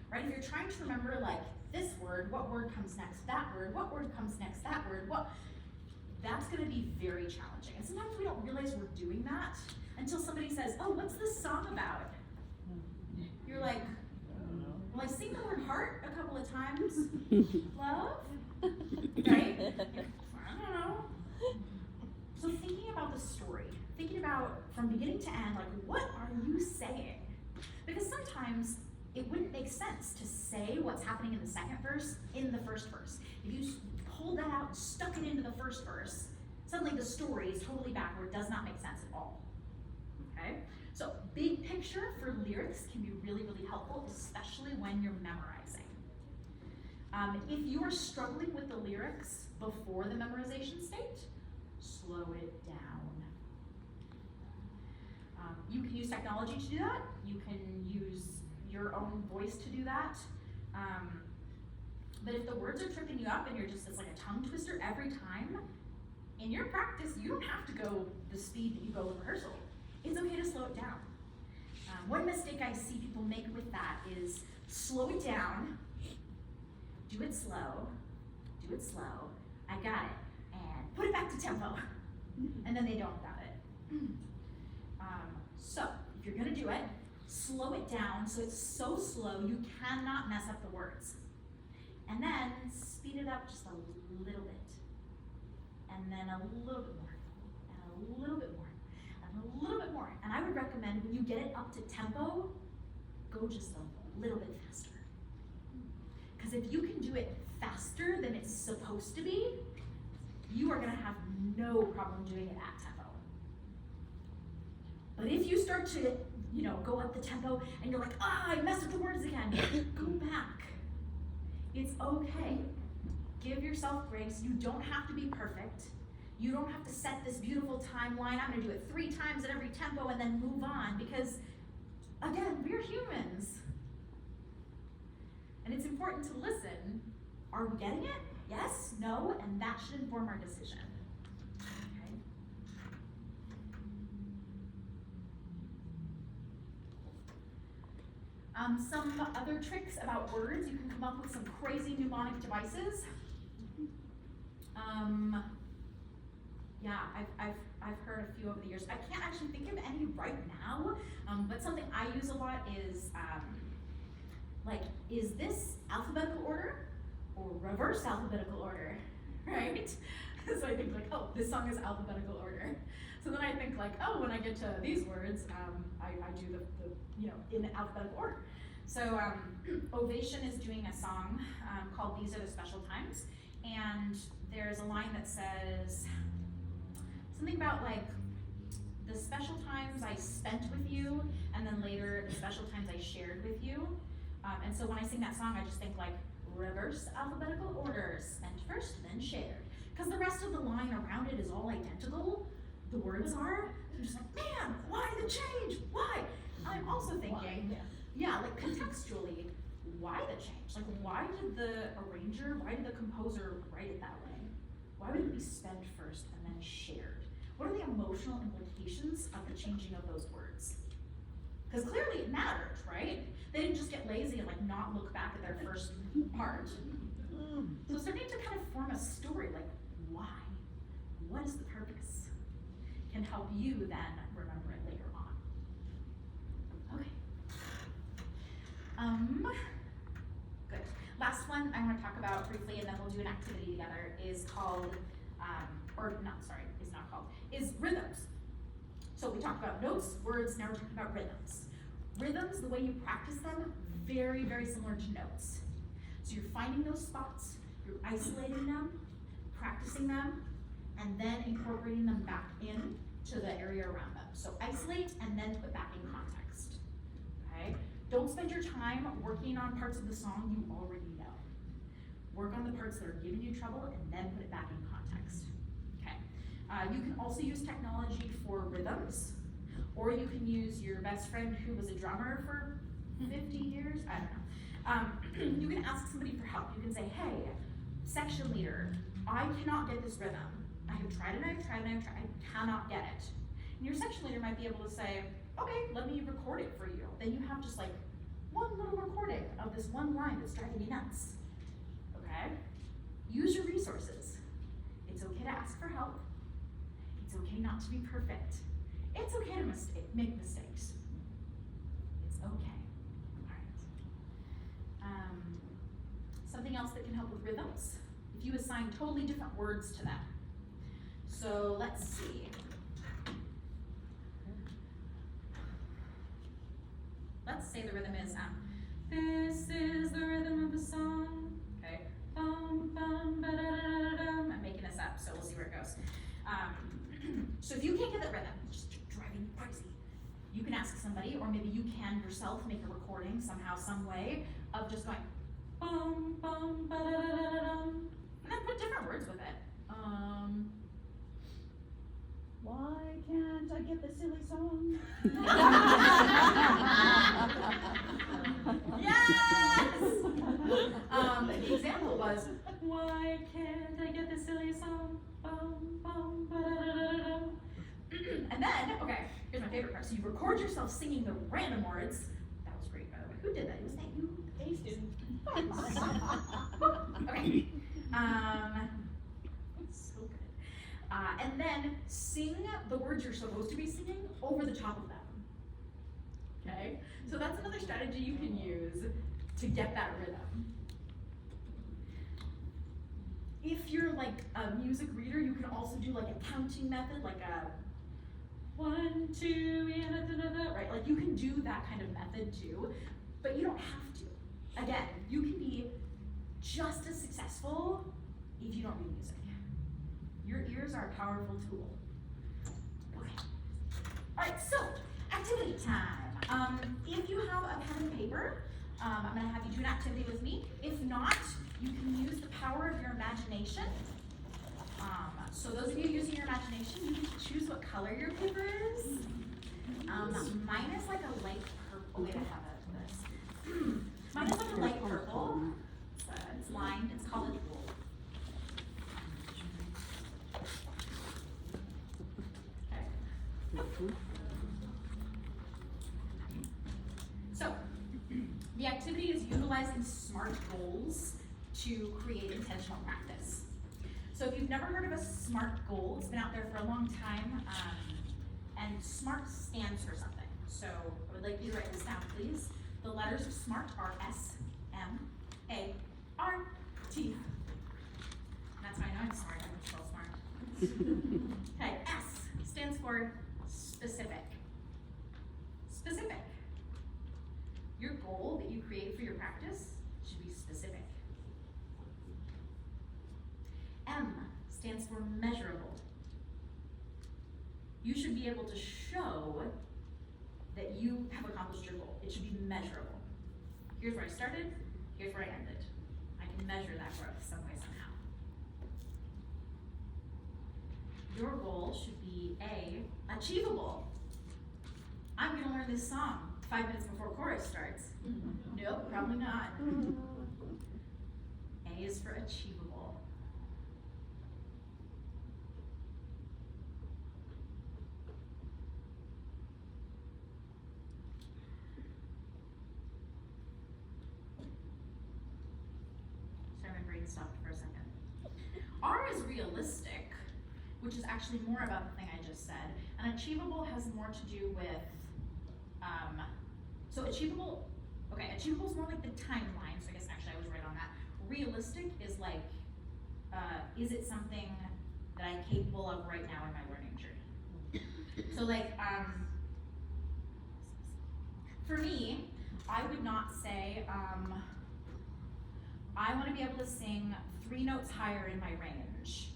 S1: right? If you're trying to remember like this word, what word comes next, that word, what word comes next, that word, that's gonna be very challenging. And sometimes we don't realize we're doing that until somebody says, oh, what's this song about? You're like, well, I sing the word heart a couple of times. Love, right? I don't know. So thinking about the story, thinking about from beginning to end, like what are you saying? Because sometimes it wouldn't make sense to say what's happening in the second verse in the first verse. If you pulled that out and stuck it into the first verse, suddenly the story is totally backward, does not make sense at all. Okay? So big picture for lyrics can be really, really helpful, especially when you're memorizing. If you are struggling with the lyrics before the memorization state, slow it down. You can use technology to do that. You can use your own voice to do that. But if the words are tripping you up and it's like a tongue twister every time, in your practice, you don't have to go the speed that you go in rehearsal. It's okay to slow it down. One mistake I see people make with that is slow it down, do it slow, I got it, and put it back to tempo. And then they don't got it. So if you're gonna do it, slow it down so it's so slow you cannot mess up the words. And then speed it up just a little bit. And then a little bit more. And a little bit more. And a little bit more. And I would recommend when you get it up to tempo, go just a little bit faster. Because if you can do it faster than it's supposed to be, you are gonna have no problem doing it at tempo. But if you start to, go up the tempo and you're like, I messed up the words again, go back. It's okay. Give yourself grace. You don't have to be perfect. You don't have to set this beautiful timeline. I'm gonna do it 3 times at every tempo and then move on because, again, we're humans. And it's important to listen. Are we getting it? Yes? No? And that should inform our decision. Okay? Some other tricks about words. You can come up with some crazy mnemonic devices. Yeah, I've heard a few over the years. I can't actually think of any right now, but something I use a lot is, is this alphabetical order or reverse alphabetical order, right? So I think oh, this song is alphabetical order. So then I think when I get to these words, I do the in alphabetical order. So Ovation is doing a song called These Are the Special Times, and there's a line that says something about the special times I spent with you, and then later the special times I shared with you. And so when I sing that song, I just think reverse alphabetical order, spent first, then shared. Because the rest of the line around it is all identical, the words are. So I'm just man, why the change? Why? I'm also thinking, contextually, why the change? Why did the arranger, why did the composer write it that way? Why would it be spent first and then shared? What are the emotional implications of the changing of those words? Because clearly it mattered, right? They didn't just get lazy and not look back at their first part. So it's starting to kind of form a story, why? What is the purpose? Can help you then remember it later on. Okay. Good. Last one I want to talk about briefly, and then we'll do an activity together, is called, is rhythms. So we talked about notes, words, now we're talking about rhythms. Rhythms, the way you practice them, very, very similar to notes. So you're finding those spots, you're isolating them, practicing them, and then incorporating them back in to the area around them. So isolate and then put back in context, okay? Don't spend your time working on parts of the song you already know. Work on the parts that are giving you trouble and then put it back in context, okay? You can also use technology for rhythms, or you can use your best friend who was a drummer for 50 years, I don't know. You can ask somebody for help. You can say, hey, section leader, I cannot get this rhythm. I have tried and I've tried and I've tried, I cannot get it. And your section leader might be able to say, okay, let me record it for you. Then you have just one little recording of this one line that's driving you nuts, okay? Use your resources. It's okay to ask for help. It's okay not to be perfect. It's okay to make mistakes. It's okay. All right. Something else that can help with rhythms, if you assign totally different words to them. So let's see. Let's say the rhythm is, this is the rhythm of the song. Okay. Bum, bum, ba-da-da-da-dum. I'm making this up, so we'll see where it goes. So if you can't get that rhythm, just driving you crazy, you can ask somebody, or maybe you can yourself make a recording somehow, some way, of just going bum, bum, ba-da-da-da-dum, and then put different words with it.
S3: Why can't I get the silly song?
S1: Yes! The example was, why can't I get the silly song? Bum, bum, ba-da-da-da-dum. And then, okay, here's my favorite part. So you record yourself singing the random words. That was great, by the way. Who did that? It was that you?
S3: Ace didn't.
S1: Okay. So good. And then sing the words you're supposed to be singing over the top of them. Okay? So that's another strategy you can use to get that rhythm. If you're like a music reader, you can also do like a counting method, like a 1, 2, right? Like you can do that kind of method too, but you don't have to. Again, you can be just as successful if you don't read music. Your ears are a powerful tool. Okay. All right, so activity time. If you have a pen and paper, I'm gonna have you do an activity with me. If not, you can use the power of your imagination. So those of you using your imagination, you can choose what color your paper is. Mine is like a light purple. Wait, I have this. Mine is like a light purple. It's lined. It's called a jewel. Okay. So, the activity is utilizing SMART goals to create intentional practice. So if you've never heard of a SMART goal, it's been out there for a long time, and SMART stands for something. So I would like you to write this down, please. The letters of SMART are S-M-A-R-T. That's how I know I'm smart, I'm so smart. Okay, S stands for specific. Specific. Your goal that you create for your practice should be specific. M stands for measurable. You should be able to show that you have accomplished your goal. It should be measurable. Here's where I started, here's where I ended. I can measure that growth some way, somehow. Your goal should be A, achievable. I'm gonna learn this song 5 minutes before chorus starts. Nope, probably not. A is for achievable. Sorry, my brain stopped for a second. R is realistic, which is actually more about the thing I just said. And achievable has more to do with, so achievable is more like the timeline, so I guess actually I was right on that. Realistic is like, is it something that I'm capable of right now in my learning journey? So like, for me, I would not say, I wanna be able to sing 3 notes higher in my range,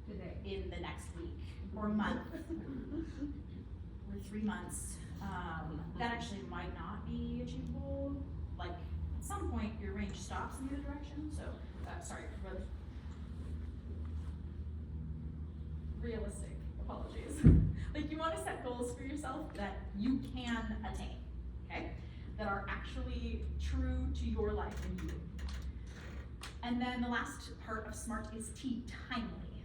S3: Today.
S1: in the next week or month or 3 months. That actually might not be achievable. Like at some point your range stops in the other direction. So sorry, realistic. Apologies. Like you want to set goals for yourself that you can attain. Okay, that are actually true to your life and you. And then the last part of SMART is T, timely.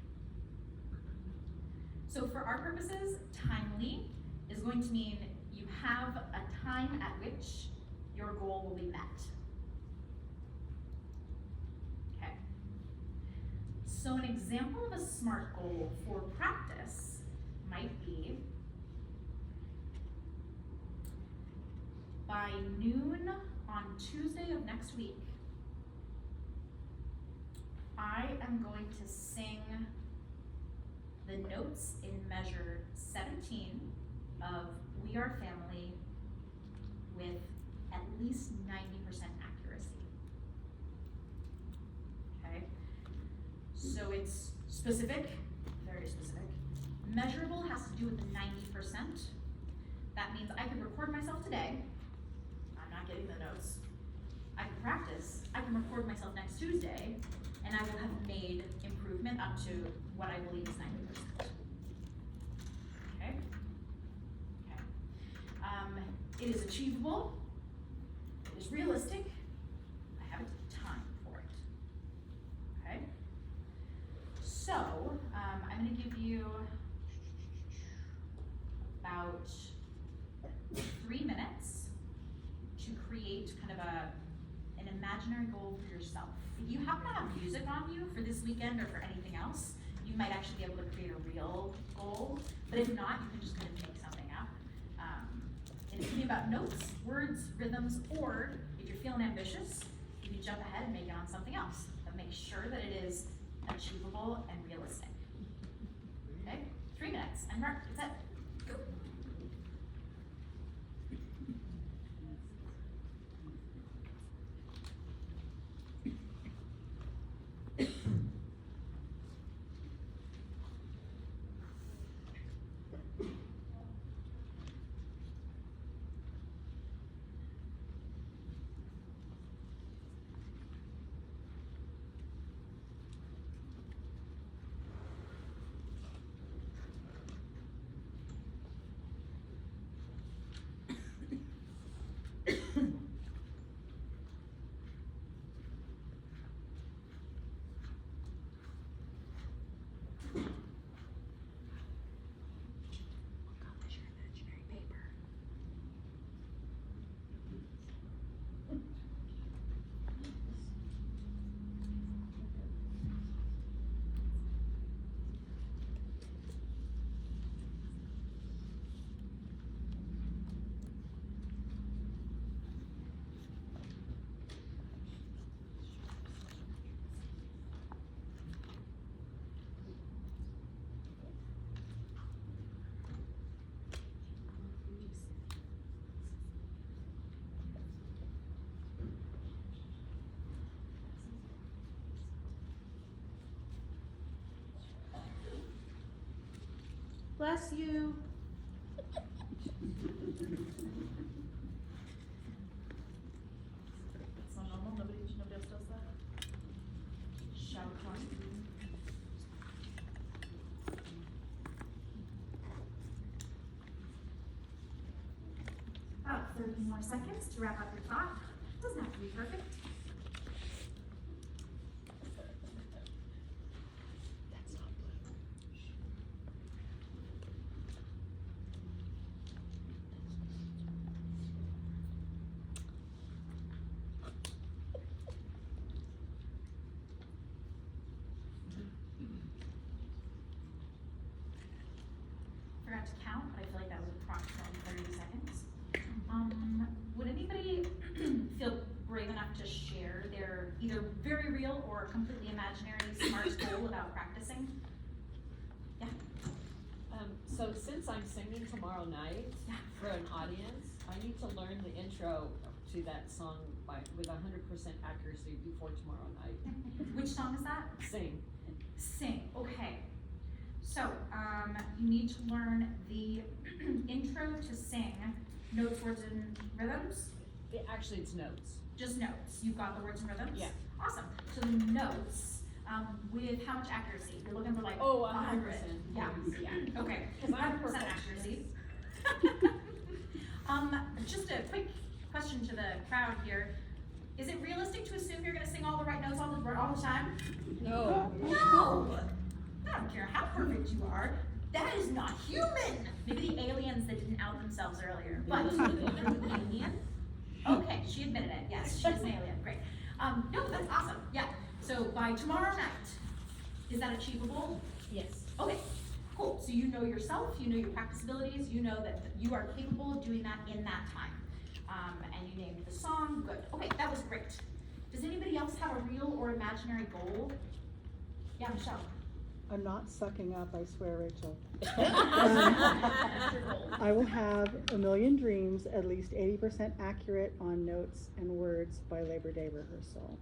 S1: So for our purposes, timely is going to mean you have a time at which your goal will be met. Okay. So an example of a SMART goal for practice might be by noon on Tuesday of next week, I am going to sing the notes in measure 17 of We Are Family with at least 90% accuracy. Okay? So it's specific, very specific. Measurable has to do with the 90%. That means I can record myself today. I'm not getting the notes. I can practice. I can record myself next Tuesday, and I will have made improvement up to what I believe is 90%. Okay? Okay. It is achievable. It is realistic. I have time for it. Okay? So, I'm going to give you about 3 minutes to create kind of an imaginary goal for yourself. If you happen to have music on you for this weekend or for anything else, you might actually be able to create a real goal, but if not, you can just kind of make something up. And it can be about notes, words, rhythms, or if you're feeling ambitious, you can jump ahead and make it on something else, but make sure that it is achievable and realistic. Okay, 3 minutes, and mark, that's it, go.
S3: Bless you.
S1: It's not normal, nobody else does that? Shout one. About 30 more seconds to wrap up your thought. Doesn't have to be perfect. Forgot to count, but I feel like that was approximately 30 seconds. Would anybody feel brave enough to share their either very real or completely imaginary SMART goal about practicing? Yeah.
S5: So since I'm singing tomorrow night
S1: Yeah.
S5: for an audience, I need to learn the intro to that song with 100% accuracy before tomorrow night.
S1: Which song is that?
S5: Sing.
S1: Sing, okay. So, you need to learn the intro to Sing, notes, words, and rhythms.
S5: Actually, it's notes.
S1: Just notes. You've got the words and rhythms?
S5: Yeah.
S1: Awesome. So the notes, with how much accuracy? You're looking for like
S5: Oh,
S1: 100.
S5: 100%.
S1: Yeah.
S5: Yeah.
S1: Okay.
S5: 'Cause I'm
S1: 100%
S5: perfect.
S1: accuracy. Just a quick question to the crowd here. Is it realistic to assume you're gonna sing all the right notes all the time?
S5: No.
S1: No! I don't care how perfect you are. That is not human. Maybe the aliens that didn't out themselves earlier, but alien? Okay, she admitted it. Yes, she's an alien. Great. No, that's awesome. Yeah. So by tomorrow night, is that achievable?
S5: Yes.
S1: Okay, cool. So you know yourself, you know your practice abilities, you know that you are capable of doing that in that time. And you named the song. Good. Okay, that was great. Does anybody else have a real or imaginary goal? Yeah, Michelle.
S6: I'm not sucking up, I swear, Rachel.
S1: That's your goal.
S6: I will have a million dreams, at least 80% accurate on notes and words by Labor Day rehearsal.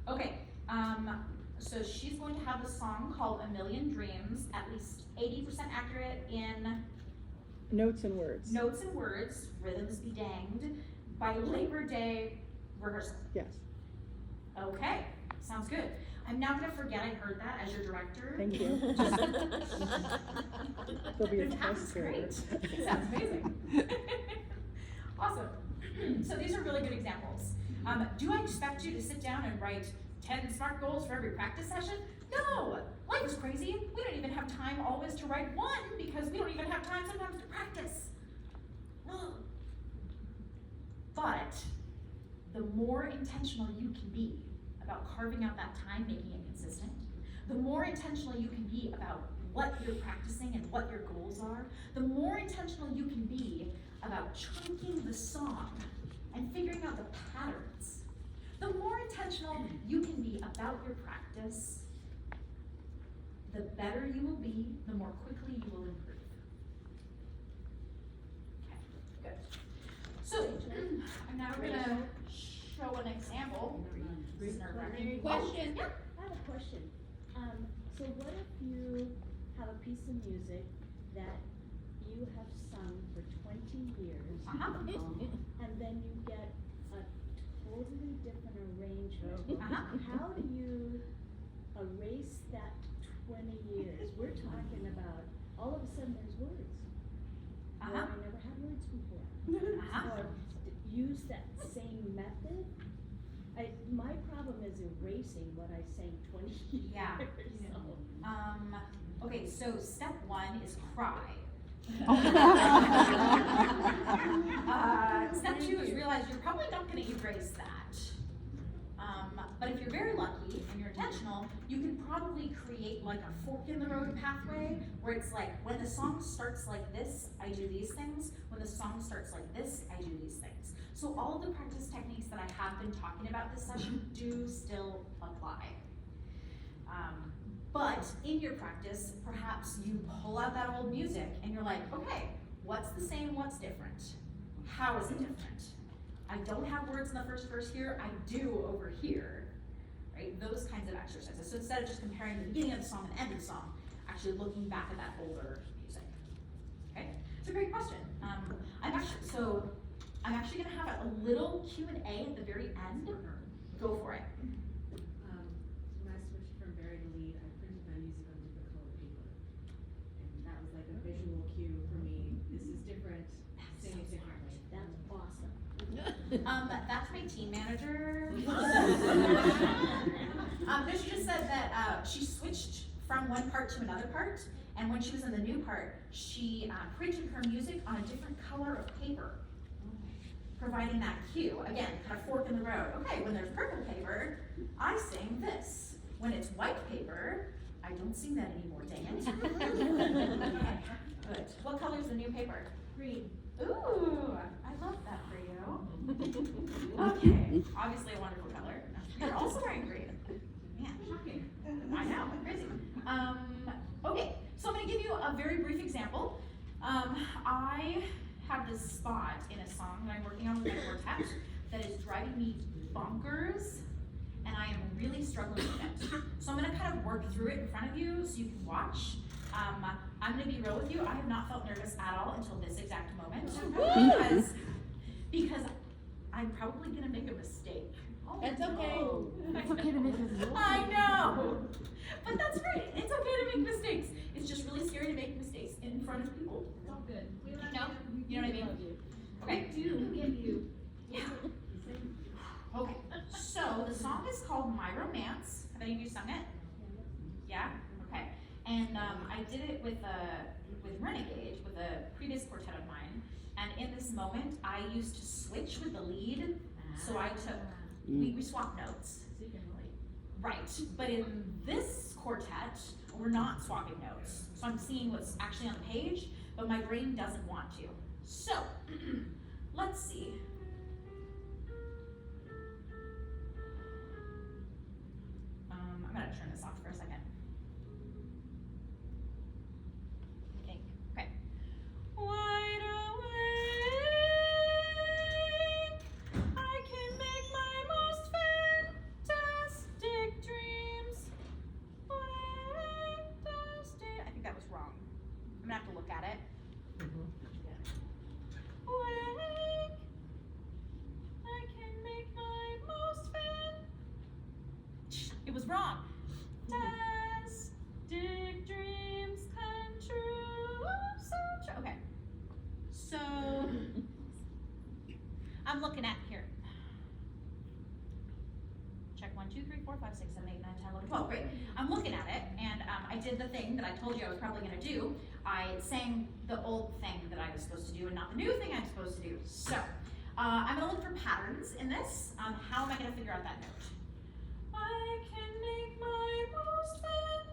S1: Okay, so she's going to have a song called A Million Dreams, at least 80% accurate in
S6: Notes and words.
S1: notes and words, rhythms be danged, by Labor Day rehearsal.
S6: Yes,
S1: Okay, sounds good. I'm now gonna forget I heard that as your director.
S6: thank you. There'll be a
S1: That
S6: test
S1: was
S6: period.
S1: great. Sounds amazing. Awesome. So these are really good examples. Do I expect you to sit down and write 10 SMART goals for every practice session? No! Life is crazy. We don't even have time always to write one because we don't even have time sometimes to practice. Ugh. But the more intentional you can be about carving out that time, making it consistent, the more intentional you can be about what you're practicing and what your goals are, the more intentional you can be about chunking the song and figuring out the patterns, the more intentional you can be about your practice, the better you will be, the more quickly you will improve. Okay, good. So, I'm now gonna show an example. This is nerve-wracking.
S7: Question.
S1: Yeah.
S7: I have a question. So what if you have a piece of music that you have sung for 20 years, and then you get a totally different arrangement? How do you erase that 20 years? We're talking about, all of a sudden there's words. Where I never had words before. Or use that same method. My problem is erasing what I sang 20 years.
S1: Yeah.
S7: So.
S1: Okay, so step one is cry. Step two is realize you're probably not gonna erase that. But if you're very lucky and you're intentional, you can probably create like a fork in the road pathway where it's like, when the song starts like this, I do these things. When the song starts like this, I do these things. So all of the practice techniques that I have been talking about this session do still apply. But in your practice, perhaps you pull out that old music and you're like, okay, what's the same, what's different? How is it different? I don't have words in the first verse here, I do over here, right? Those kinds of exercises. So instead of just comparing the beginning of the song and the end of the song, actually looking back at that older music. Okay, it's a great question. I'm actually gonna have a little Q&A at the very end. Go for it.
S8: When I switched from Barry to lead, I printed my music on different colored paper. And that was like a visual cue for me. This is different, sing it differently.
S7: That's awesome.
S1: That's my team manager. No, she just said that she switched from one part to another part, and when she was in the new part, she printed her music on a different color of paper, providing that cue. Again, kind of fork in the road. Okay, when there's purple paper, I sing this. When it's white paper, I don't sing that anymore, dang it. Okay, good. What color is the new paper? Green. Ooh, I love that for you. Okay, obviously a wonderful color. You're also wearing green. Man, shocking. I know, crazy. Okay, so I'm gonna give you a very brief example. I have this spot in a song that I'm working on with my quartet that is driving me bonkers, and I am really struggling with it. So I'm gonna kind of work through it in front of you so you can watch. I'm gonna be real with you, I have not felt nervous at all until this exact moment, because I'm probably gonna make a mistake.
S7: That's okay.
S2: It's okay to make mistakes.
S1: I know, but that's great. It's okay to make mistakes. It's just really scary to make mistakes in front of people.
S5: It's all good.
S1: You know what I mean? Okay.
S5: We do get you.
S1: Yeah. Okay. So the song is called My Romance. Have any of you sung it? Yeah. Okay. And I did it with Renegade, with a previous quartet of mine. And in this moment, I used to switch with the lead. So I took. We swapped notes.
S5: So you can relate.
S1: Right, but in this quartet, we're not swapping notes. So I'm seeing what's actually on the page, but my brain doesn't want to. So, let's see. I'm gonna turn this off for a second. I think, okay. Wide awake, I can make my most fantastic dreams. Fantastic. I think that was wrong. I'm gonna have to look at it. Wake, I can make my most It was wrong. Fantastic dreams come true. So true. Okay. So I'm looking at here. Check 1, 2, 3, 4, 5, 6, 7, 8, 9, 10, 11, 12. Great. I'm looking at it, and I did the thing that I told you I was probably gonna do. I sang the old thing that I was supposed to do and not the new thing I'm supposed to do. So I'm gonna look for patterns in this. How am I gonna figure out that note? I can make my most fantastic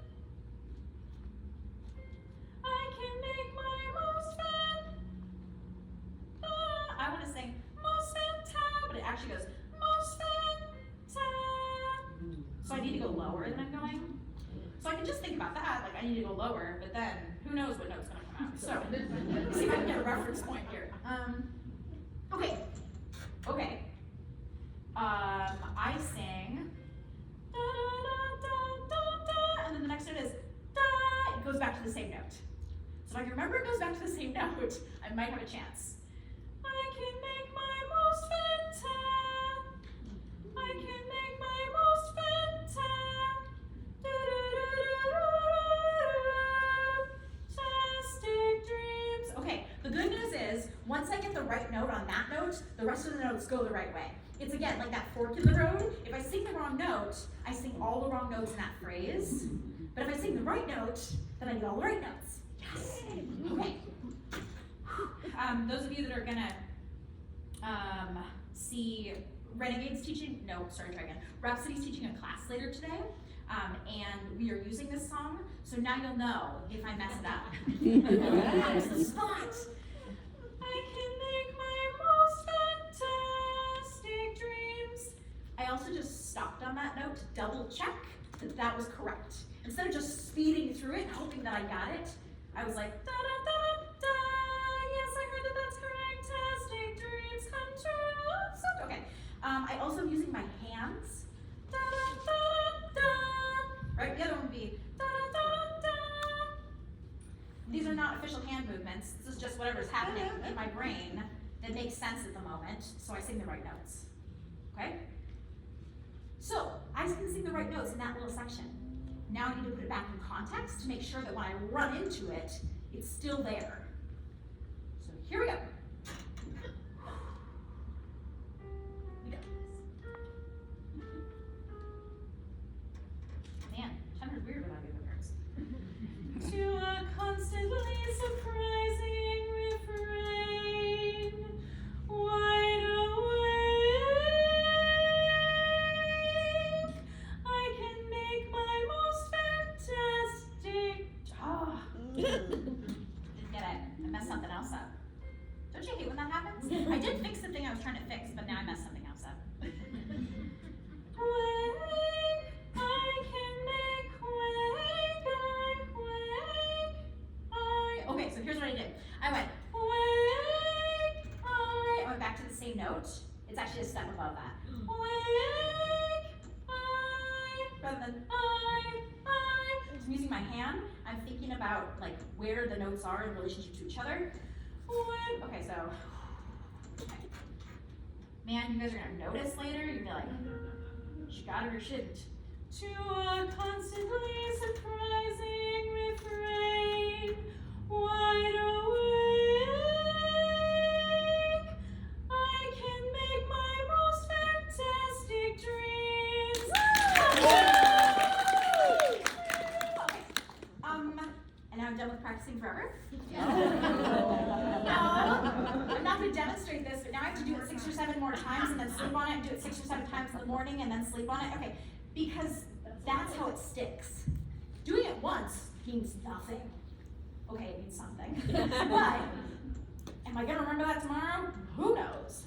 S1: lower than I'm going. So I can just think about that, like I need to go lower, but then who knows what note's gonna come out. So let's see if I can get a reference point here. Okay. I sing da, da, da, da, da, and then the next note is da. It goes back to the same note. So if I can remember it goes back to the same note, I might have a chance. I can make my most I can make my most fantastic dreams. Okay, the good news is, once I get the right note on that note, the rest of the notes go the right way. It's again like that fork in the road. If I sing the wrong note, I sing all the wrong notes in that phrase. But if I sing the right note, then I get all the right notes. Yes. Okay. Those of you that are gonna see Renegade's teaching, no, sorry, try again. Rhapsody's teaching a class later today, and we are using this song, so now you'll know if I mess it up. That's the spot. I can make my most fantastic dreams. I also just stopped on that note to double check that that was correct. Instead of just speeding through it and hoping that I got it, I was like, da da da da da, yes, I heard that that's correct, fantastic dreams come true. So, okay, I also am using my hands, da da da da, right, the other one would be da da da da. These are not official hand movements, this is just whatever's happening in my brain that makes sense at the moment, so I sing the right notes, okay? So, I can sing the right notes in that little section. Now I need to put it back in context to make sure that when I run into it, it's still there. So here we go. We got this. Man, tenor is weird without the other parts. To a constantly surprising refrain, wide awake, I can make my most fantastic. Didn't get it. I messed something else up. Don't you hate when that happens? I did fix the thing I was trying to fix, but now I messed something else up. Wake, I can make okay, so here's what I did. I went wake, I went back to the same note. It's actually a step above that. Wake, rather than I. So I'm using my hand. I'm thinking about like where the notes are in relationship to each other. Okay, so man, you guys are gonna notice later. You're gonna be like, she got it or shouldn't. To a constantly surprising refrain, wide awake, I can make my most fantastic dreams. And now I'm done with practicing forever. I'm not going to demonstrate this, but now I have to do it 6 or 7 more times and then sleep on it, and do it 6 or 7 times in the morning and then sleep on it. Okay, because that's how it sticks. Doing it once means nothing. Okay, it means something. But am I going to remember that tomorrow? Who knows?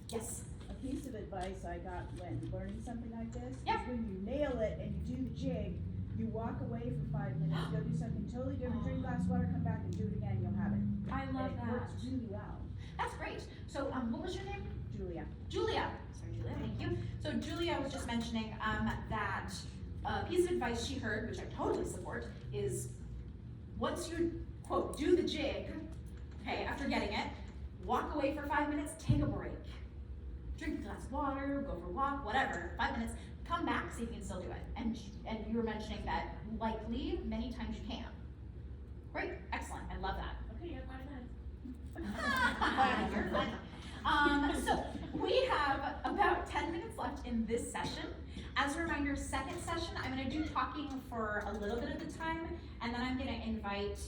S1: Yes.
S3: A piece of advice I got when learning something like this
S1: Yep.
S3: is when you nail it and you do the jig, you walk away for 5 minutes, go do something totally different, drink a glass of water, come back and do it again, you'll have it.
S1: I love
S3: And it
S1: that.
S3: works really well.
S1: That's great. So, what was your name?
S3: Julia.
S1: Julia. Sorry, Julia. Thank you. So Julia was just mentioning that a piece of advice she heard, which I totally support, is once you quote do the jig, okay, after getting it, walk away for 5 minutes, take a break, drink a glass of water, go for a walk, whatever. 5 minutes. Come back, see if you can still do it. And you were mentioning that likely many times you can. Great, excellent. I love that.
S8: Okay, you're 5 minutes.
S1: You're funny. So we have about 10 minutes left in this session. As a reminder, second session, I'm going to do talking for a little bit of the time, and then I'm going to invite,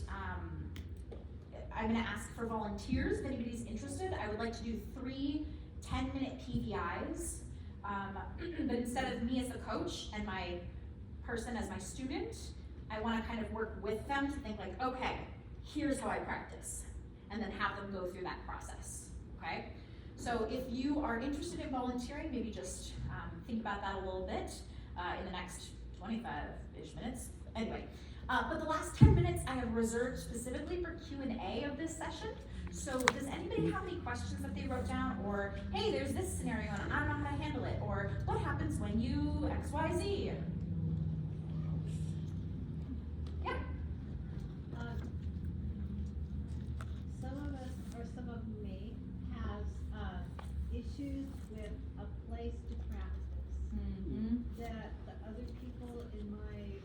S1: I'm going to ask for volunteers if anybody's interested. I would like to do 3 10-minute PVIs, but instead of me as the coach and my person as my student, I want to kind of work with them to think like, okay, here's how I practice, and then have them go through that process, okay? So if you are interested in volunteering, maybe just think about that a little bit in the next 25-ish minutes. Anyway, but the last 10 minutes I have reserved specifically for Q&A of this session. So does anybody have any questions that they wrote down, or hey, there's this scenario and I don't know how to handle it, or what happens when you X, Y, Z? Yeah.
S9: Some of us, or some of me, has, issues with a place to practice.
S1: Mm-hmm.
S9: That the other people in my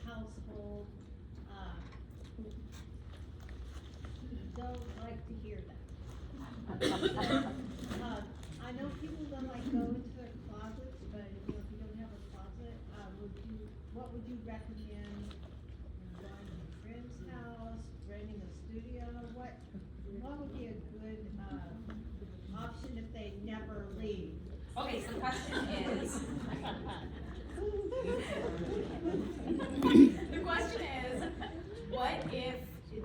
S9: household, don't like to hear that. I know people that like go into their closets, but you know, if you don't have a closet, what would you recommend? Going to a friend's house, renting a studio, what would be a good, option if they never leave?
S1: Okay, so the question is, the question is, what if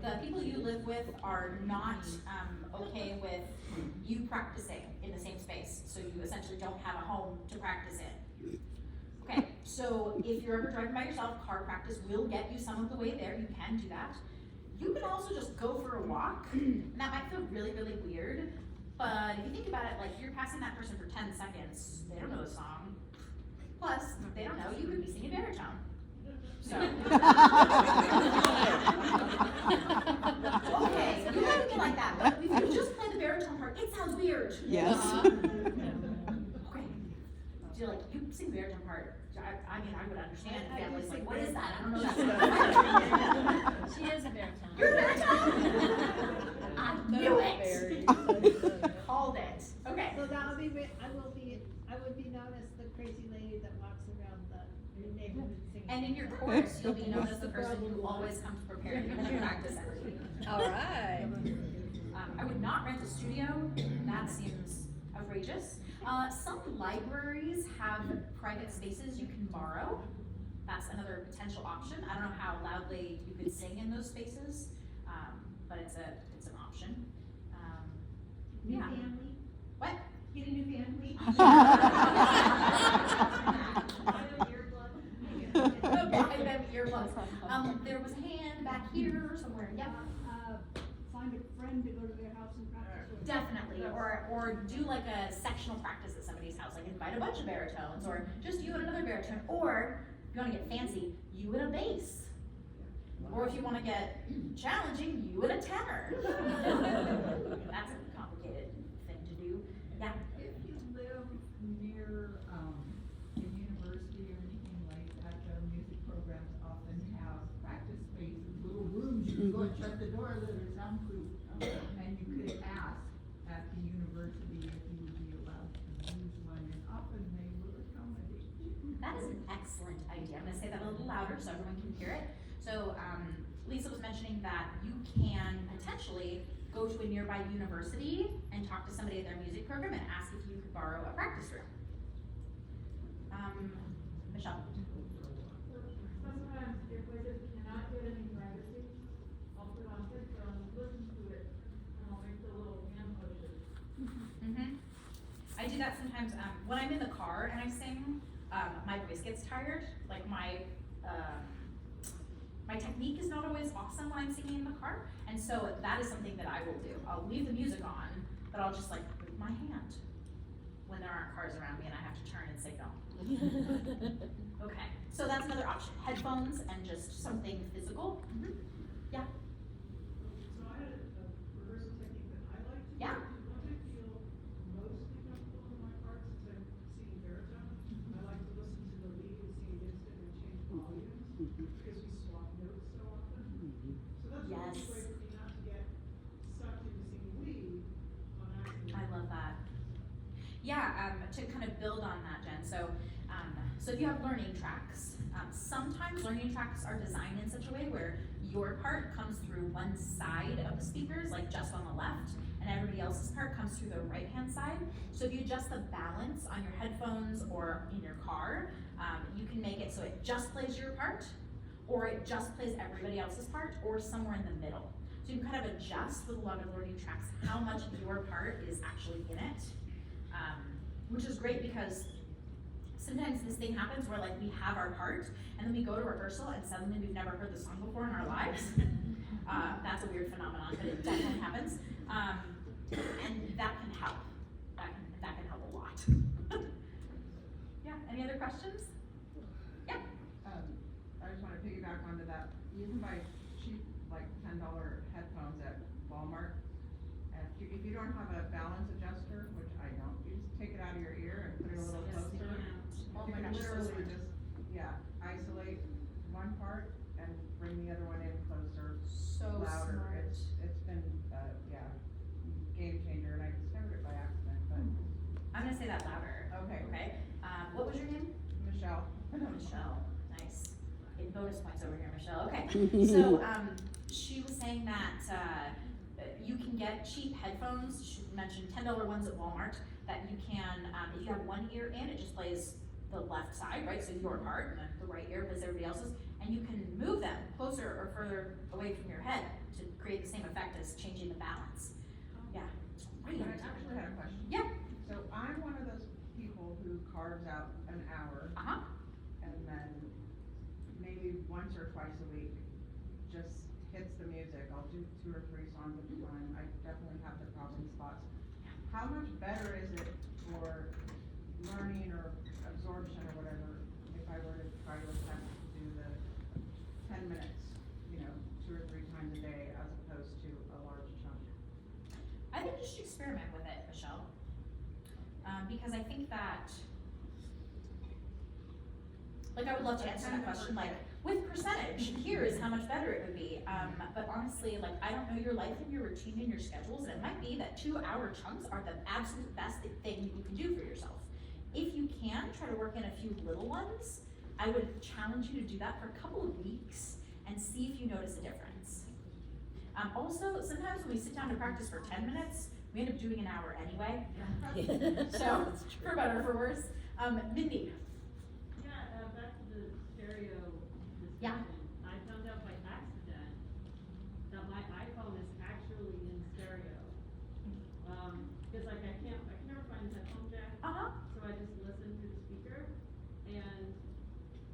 S1: the people you live with are not okay with you practicing in the same space? So you essentially don't have a home to practice in. Okay, so if you're ever driving by yourself, car practice will get you some of the way there. You can do that. You can also just go for a walk, and that might feel really, really weird. But if you think about it, like you're passing that person for 10 seconds, they don't know the song. Plus, if they don't know, you could be singing baritone. So. Okay, you have to be like that, but if you just play the baritone part, it sounds weird.
S6: Yes.
S1: Okay. Do you like, you sing baritone part, I mean, I would understand if families like, what is that? I don't know that.
S5: She is a baritone.
S1: You're a baritone? I knew it. Called it. Okay.
S9: So that would be, I would be known as the crazy lady that walks around the neighborhood singing.
S1: And in your chorus, you'll be known as the person who always comes prepared to practice everything.
S5: All right.
S1: I would not rent a studio. That seems outrageous. Some libraries have private spaces you can borrow. That's another potential option. I don't know how loudly you could sing in those spaces, but it's an option.
S9: New
S1: Yeah.
S9: family?
S1: What?
S9: Get a new family?
S1: Buy them earplugs. There was a hand back here somewhere. Yep.
S3: Find a friend to go to their house and practice with.
S1: Definitely, or do like a sectional practice at somebody's house, like invite a bunch of baritones, or just you and another baritone, or if you wanna get fancy, you and a bass. Or if you wanna get challenging, you and a tenor. That's a complicated thing to do, yeah.
S10: If you live near, a university or anything like that, the music programs often have practice spaces, little rooms, you can go and shut the door that are soundproof. And you could ask at the university if you would be allowed to use one, and often they will accommodate you.
S1: That is an excellent idea. I'm gonna say that a little louder so everyone can hear it. So, Lisa was mentioning that you can potentially go to a nearby university and talk to somebody at their music program and ask if you could borrow a practice room. Michelle?
S4: Sometimes if I just cannot get any privacy, I'll put on headphones, listen to it, and I'll make the little hand motions.
S1: Mm-hmm. I do that sometimes, when I'm in the car and I sing, my voice gets tired, like my technique is not always awesome when I'm singing in the car, and so that is something that I will do. I'll leave the music on, but I'll just like move my hand when there aren't cars around me and I have to turn and signal. Okay, so that's another option, headphones and just something physical. Mm-hmm. Yeah.
S4: So I had a rehearsal technique that I like to do.
S1: Yeah.
S4: Once I feel mostly comfortable in my part, since I'm singing baritone, I like to listen to the lead and sing against it and change volumes, because we swap notes so often. So that's a
S1: Yes.
S4: good way for me not to get sucked into singing lead on accident.
S1: I love that. Yeah, to kind of build on that, Jen, so if you have learning tracks, sometimes learning tracks are designed in such a way where your part comes through one side of the speakers, like just on the left, and everybody else's part comes through the right-hand side. So if you adjust the balance on your headphones or in your car, you can make it so it just plays your part, or it just plays everybody else's part, or somewhere in the middle. So you can kind of adjust with a lot of learning tracks how much of your part is actually in it. Which is great because sometimes this thing happens where like we have our part and then we go to rehearsal and suddenly we've never heard the song before in our lives. That's a weird phenomenon, but it definitely happens. And that can help. That can help a lot. Yeah, any other questions? Yeah.
S11: I just wanna piggyback onto that. You can buy cheap, like $10 headphones at Walmart. And if you don't have a balance adjuster, which I don't, you just take it out of your ear and put it a little closer.
S1: Oh
S11: You
S1: my
S11: can
S1: gosh, so
S11: literally
S1: smart.
S11: just, isolate one part and bring the other one in closer,
S1: So
S11: louder.
S1: smart.
S11: It's been, game changer, and I discovered it by accident, but,
S1: I'm gonna say that louder.
S11: okay.
S1: Okay. What was your name?
S11: Michelle.
S1: Michelle. Nice. Getting bonus points over here, Michelle. Okay. So, she was saying that, you can get cheap headphones. She mentioned $10 ones at Walmart that you can, if you have one ear in, it just plays the left side, right? So your part, and then the right ear plays everybody else's. And you can move them closer or further away from your head to create the same effect as changing the balance. Yeah. Great.
S11: But I actually had a question.
S1: Yeah.
S11: So I'm one of those people who carves out an hour
S1: Uh-huh.
S11: and then maybe once or twice a week just hits the music. I'll do 2 or 3 songs at a time. I definitely have the problem spots. How much better is it for learning or absorption or whatever if I were to try to attempt to do the 10 minutes, 2 or 3 times a day as opposed to a large chunk?
S1: I think you should experiment with it, Michelle. Because I think that, like, I would love to answer that question, like, with percentage, here is how much better it would be. But honestly, like, I don't know your life and your routine and your schedules, and it might be that 2-hour chunks are the absolute best thing you can do for yourself. If you can, try to work in a few little ones. I would challenge you to do that for a couple of weeks and see if you notice a difference. Also, sometimes when we sit down to practice for 10 minutes, we end up doing an hour anyway. So, for better or for worse. Mindy.
S12: Yeah, back to the stereo discussion.
S1: Yeah.
S12: I found out by accident that my iPhone is actually in stereo. Cause like I can never find the headphone jack,
S1: Uh-huh.
S12: so I just listen through the speaker. And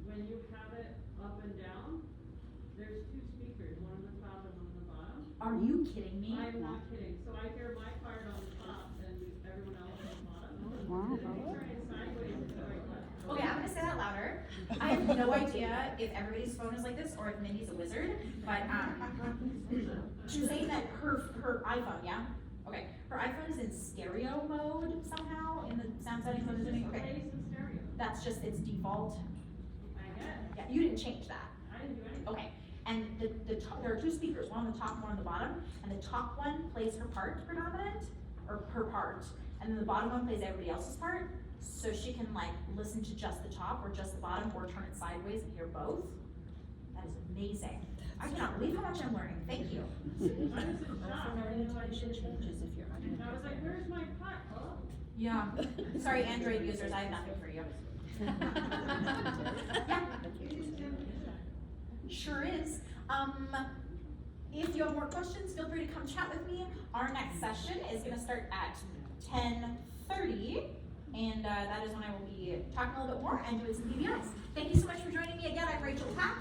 S12: when you have it up and down, there's 2 speakers, one on the top and one on the bottom.
S1: Are you kidding me?
S12: I'm not kidding, so I hear my part on the top and everyone else on the bottom.
S6: Wow.
S12: And if you turn it sideways, it's right left.
S1: Okay, I'm gonna say that louder. I have no idea if everybody's phone is like this or if Mindy's a wizard, but, she's saying that her iPhone, yeah? Okay, her iPhone is in stereo mode somehow in the sound settings of the Zooming, okay.
S12: Plays in stereo.
S1: That's just its default.
S12: I guess.
S1: Yeah, you didn't change that.
S12: I didn't do anything.
S1: Okay, and there are 2 speakers, one on the top, one on the bottom, and the top one plays her part predominant, or her part, and then the bottom one plays everybody else's part, so she can like listen to just the top or just the bottom, or turn it sideways and hear both. That is amazing. I cannot believe how much I'm learning, thank you.
S12: I was in shock, I didn't know I did it. And I was like, where's my pot? Oh.
S1: Yeah, sorry Android users, I have nothing for you. Yeah. Sure is. If you have more questions, feel free to come chat with me. Our next session is gonna start at 10:30, and that is when I will be talking a little bit more and doing some PBIs. Thank you so much for joining me again. I'm Rachel Pack.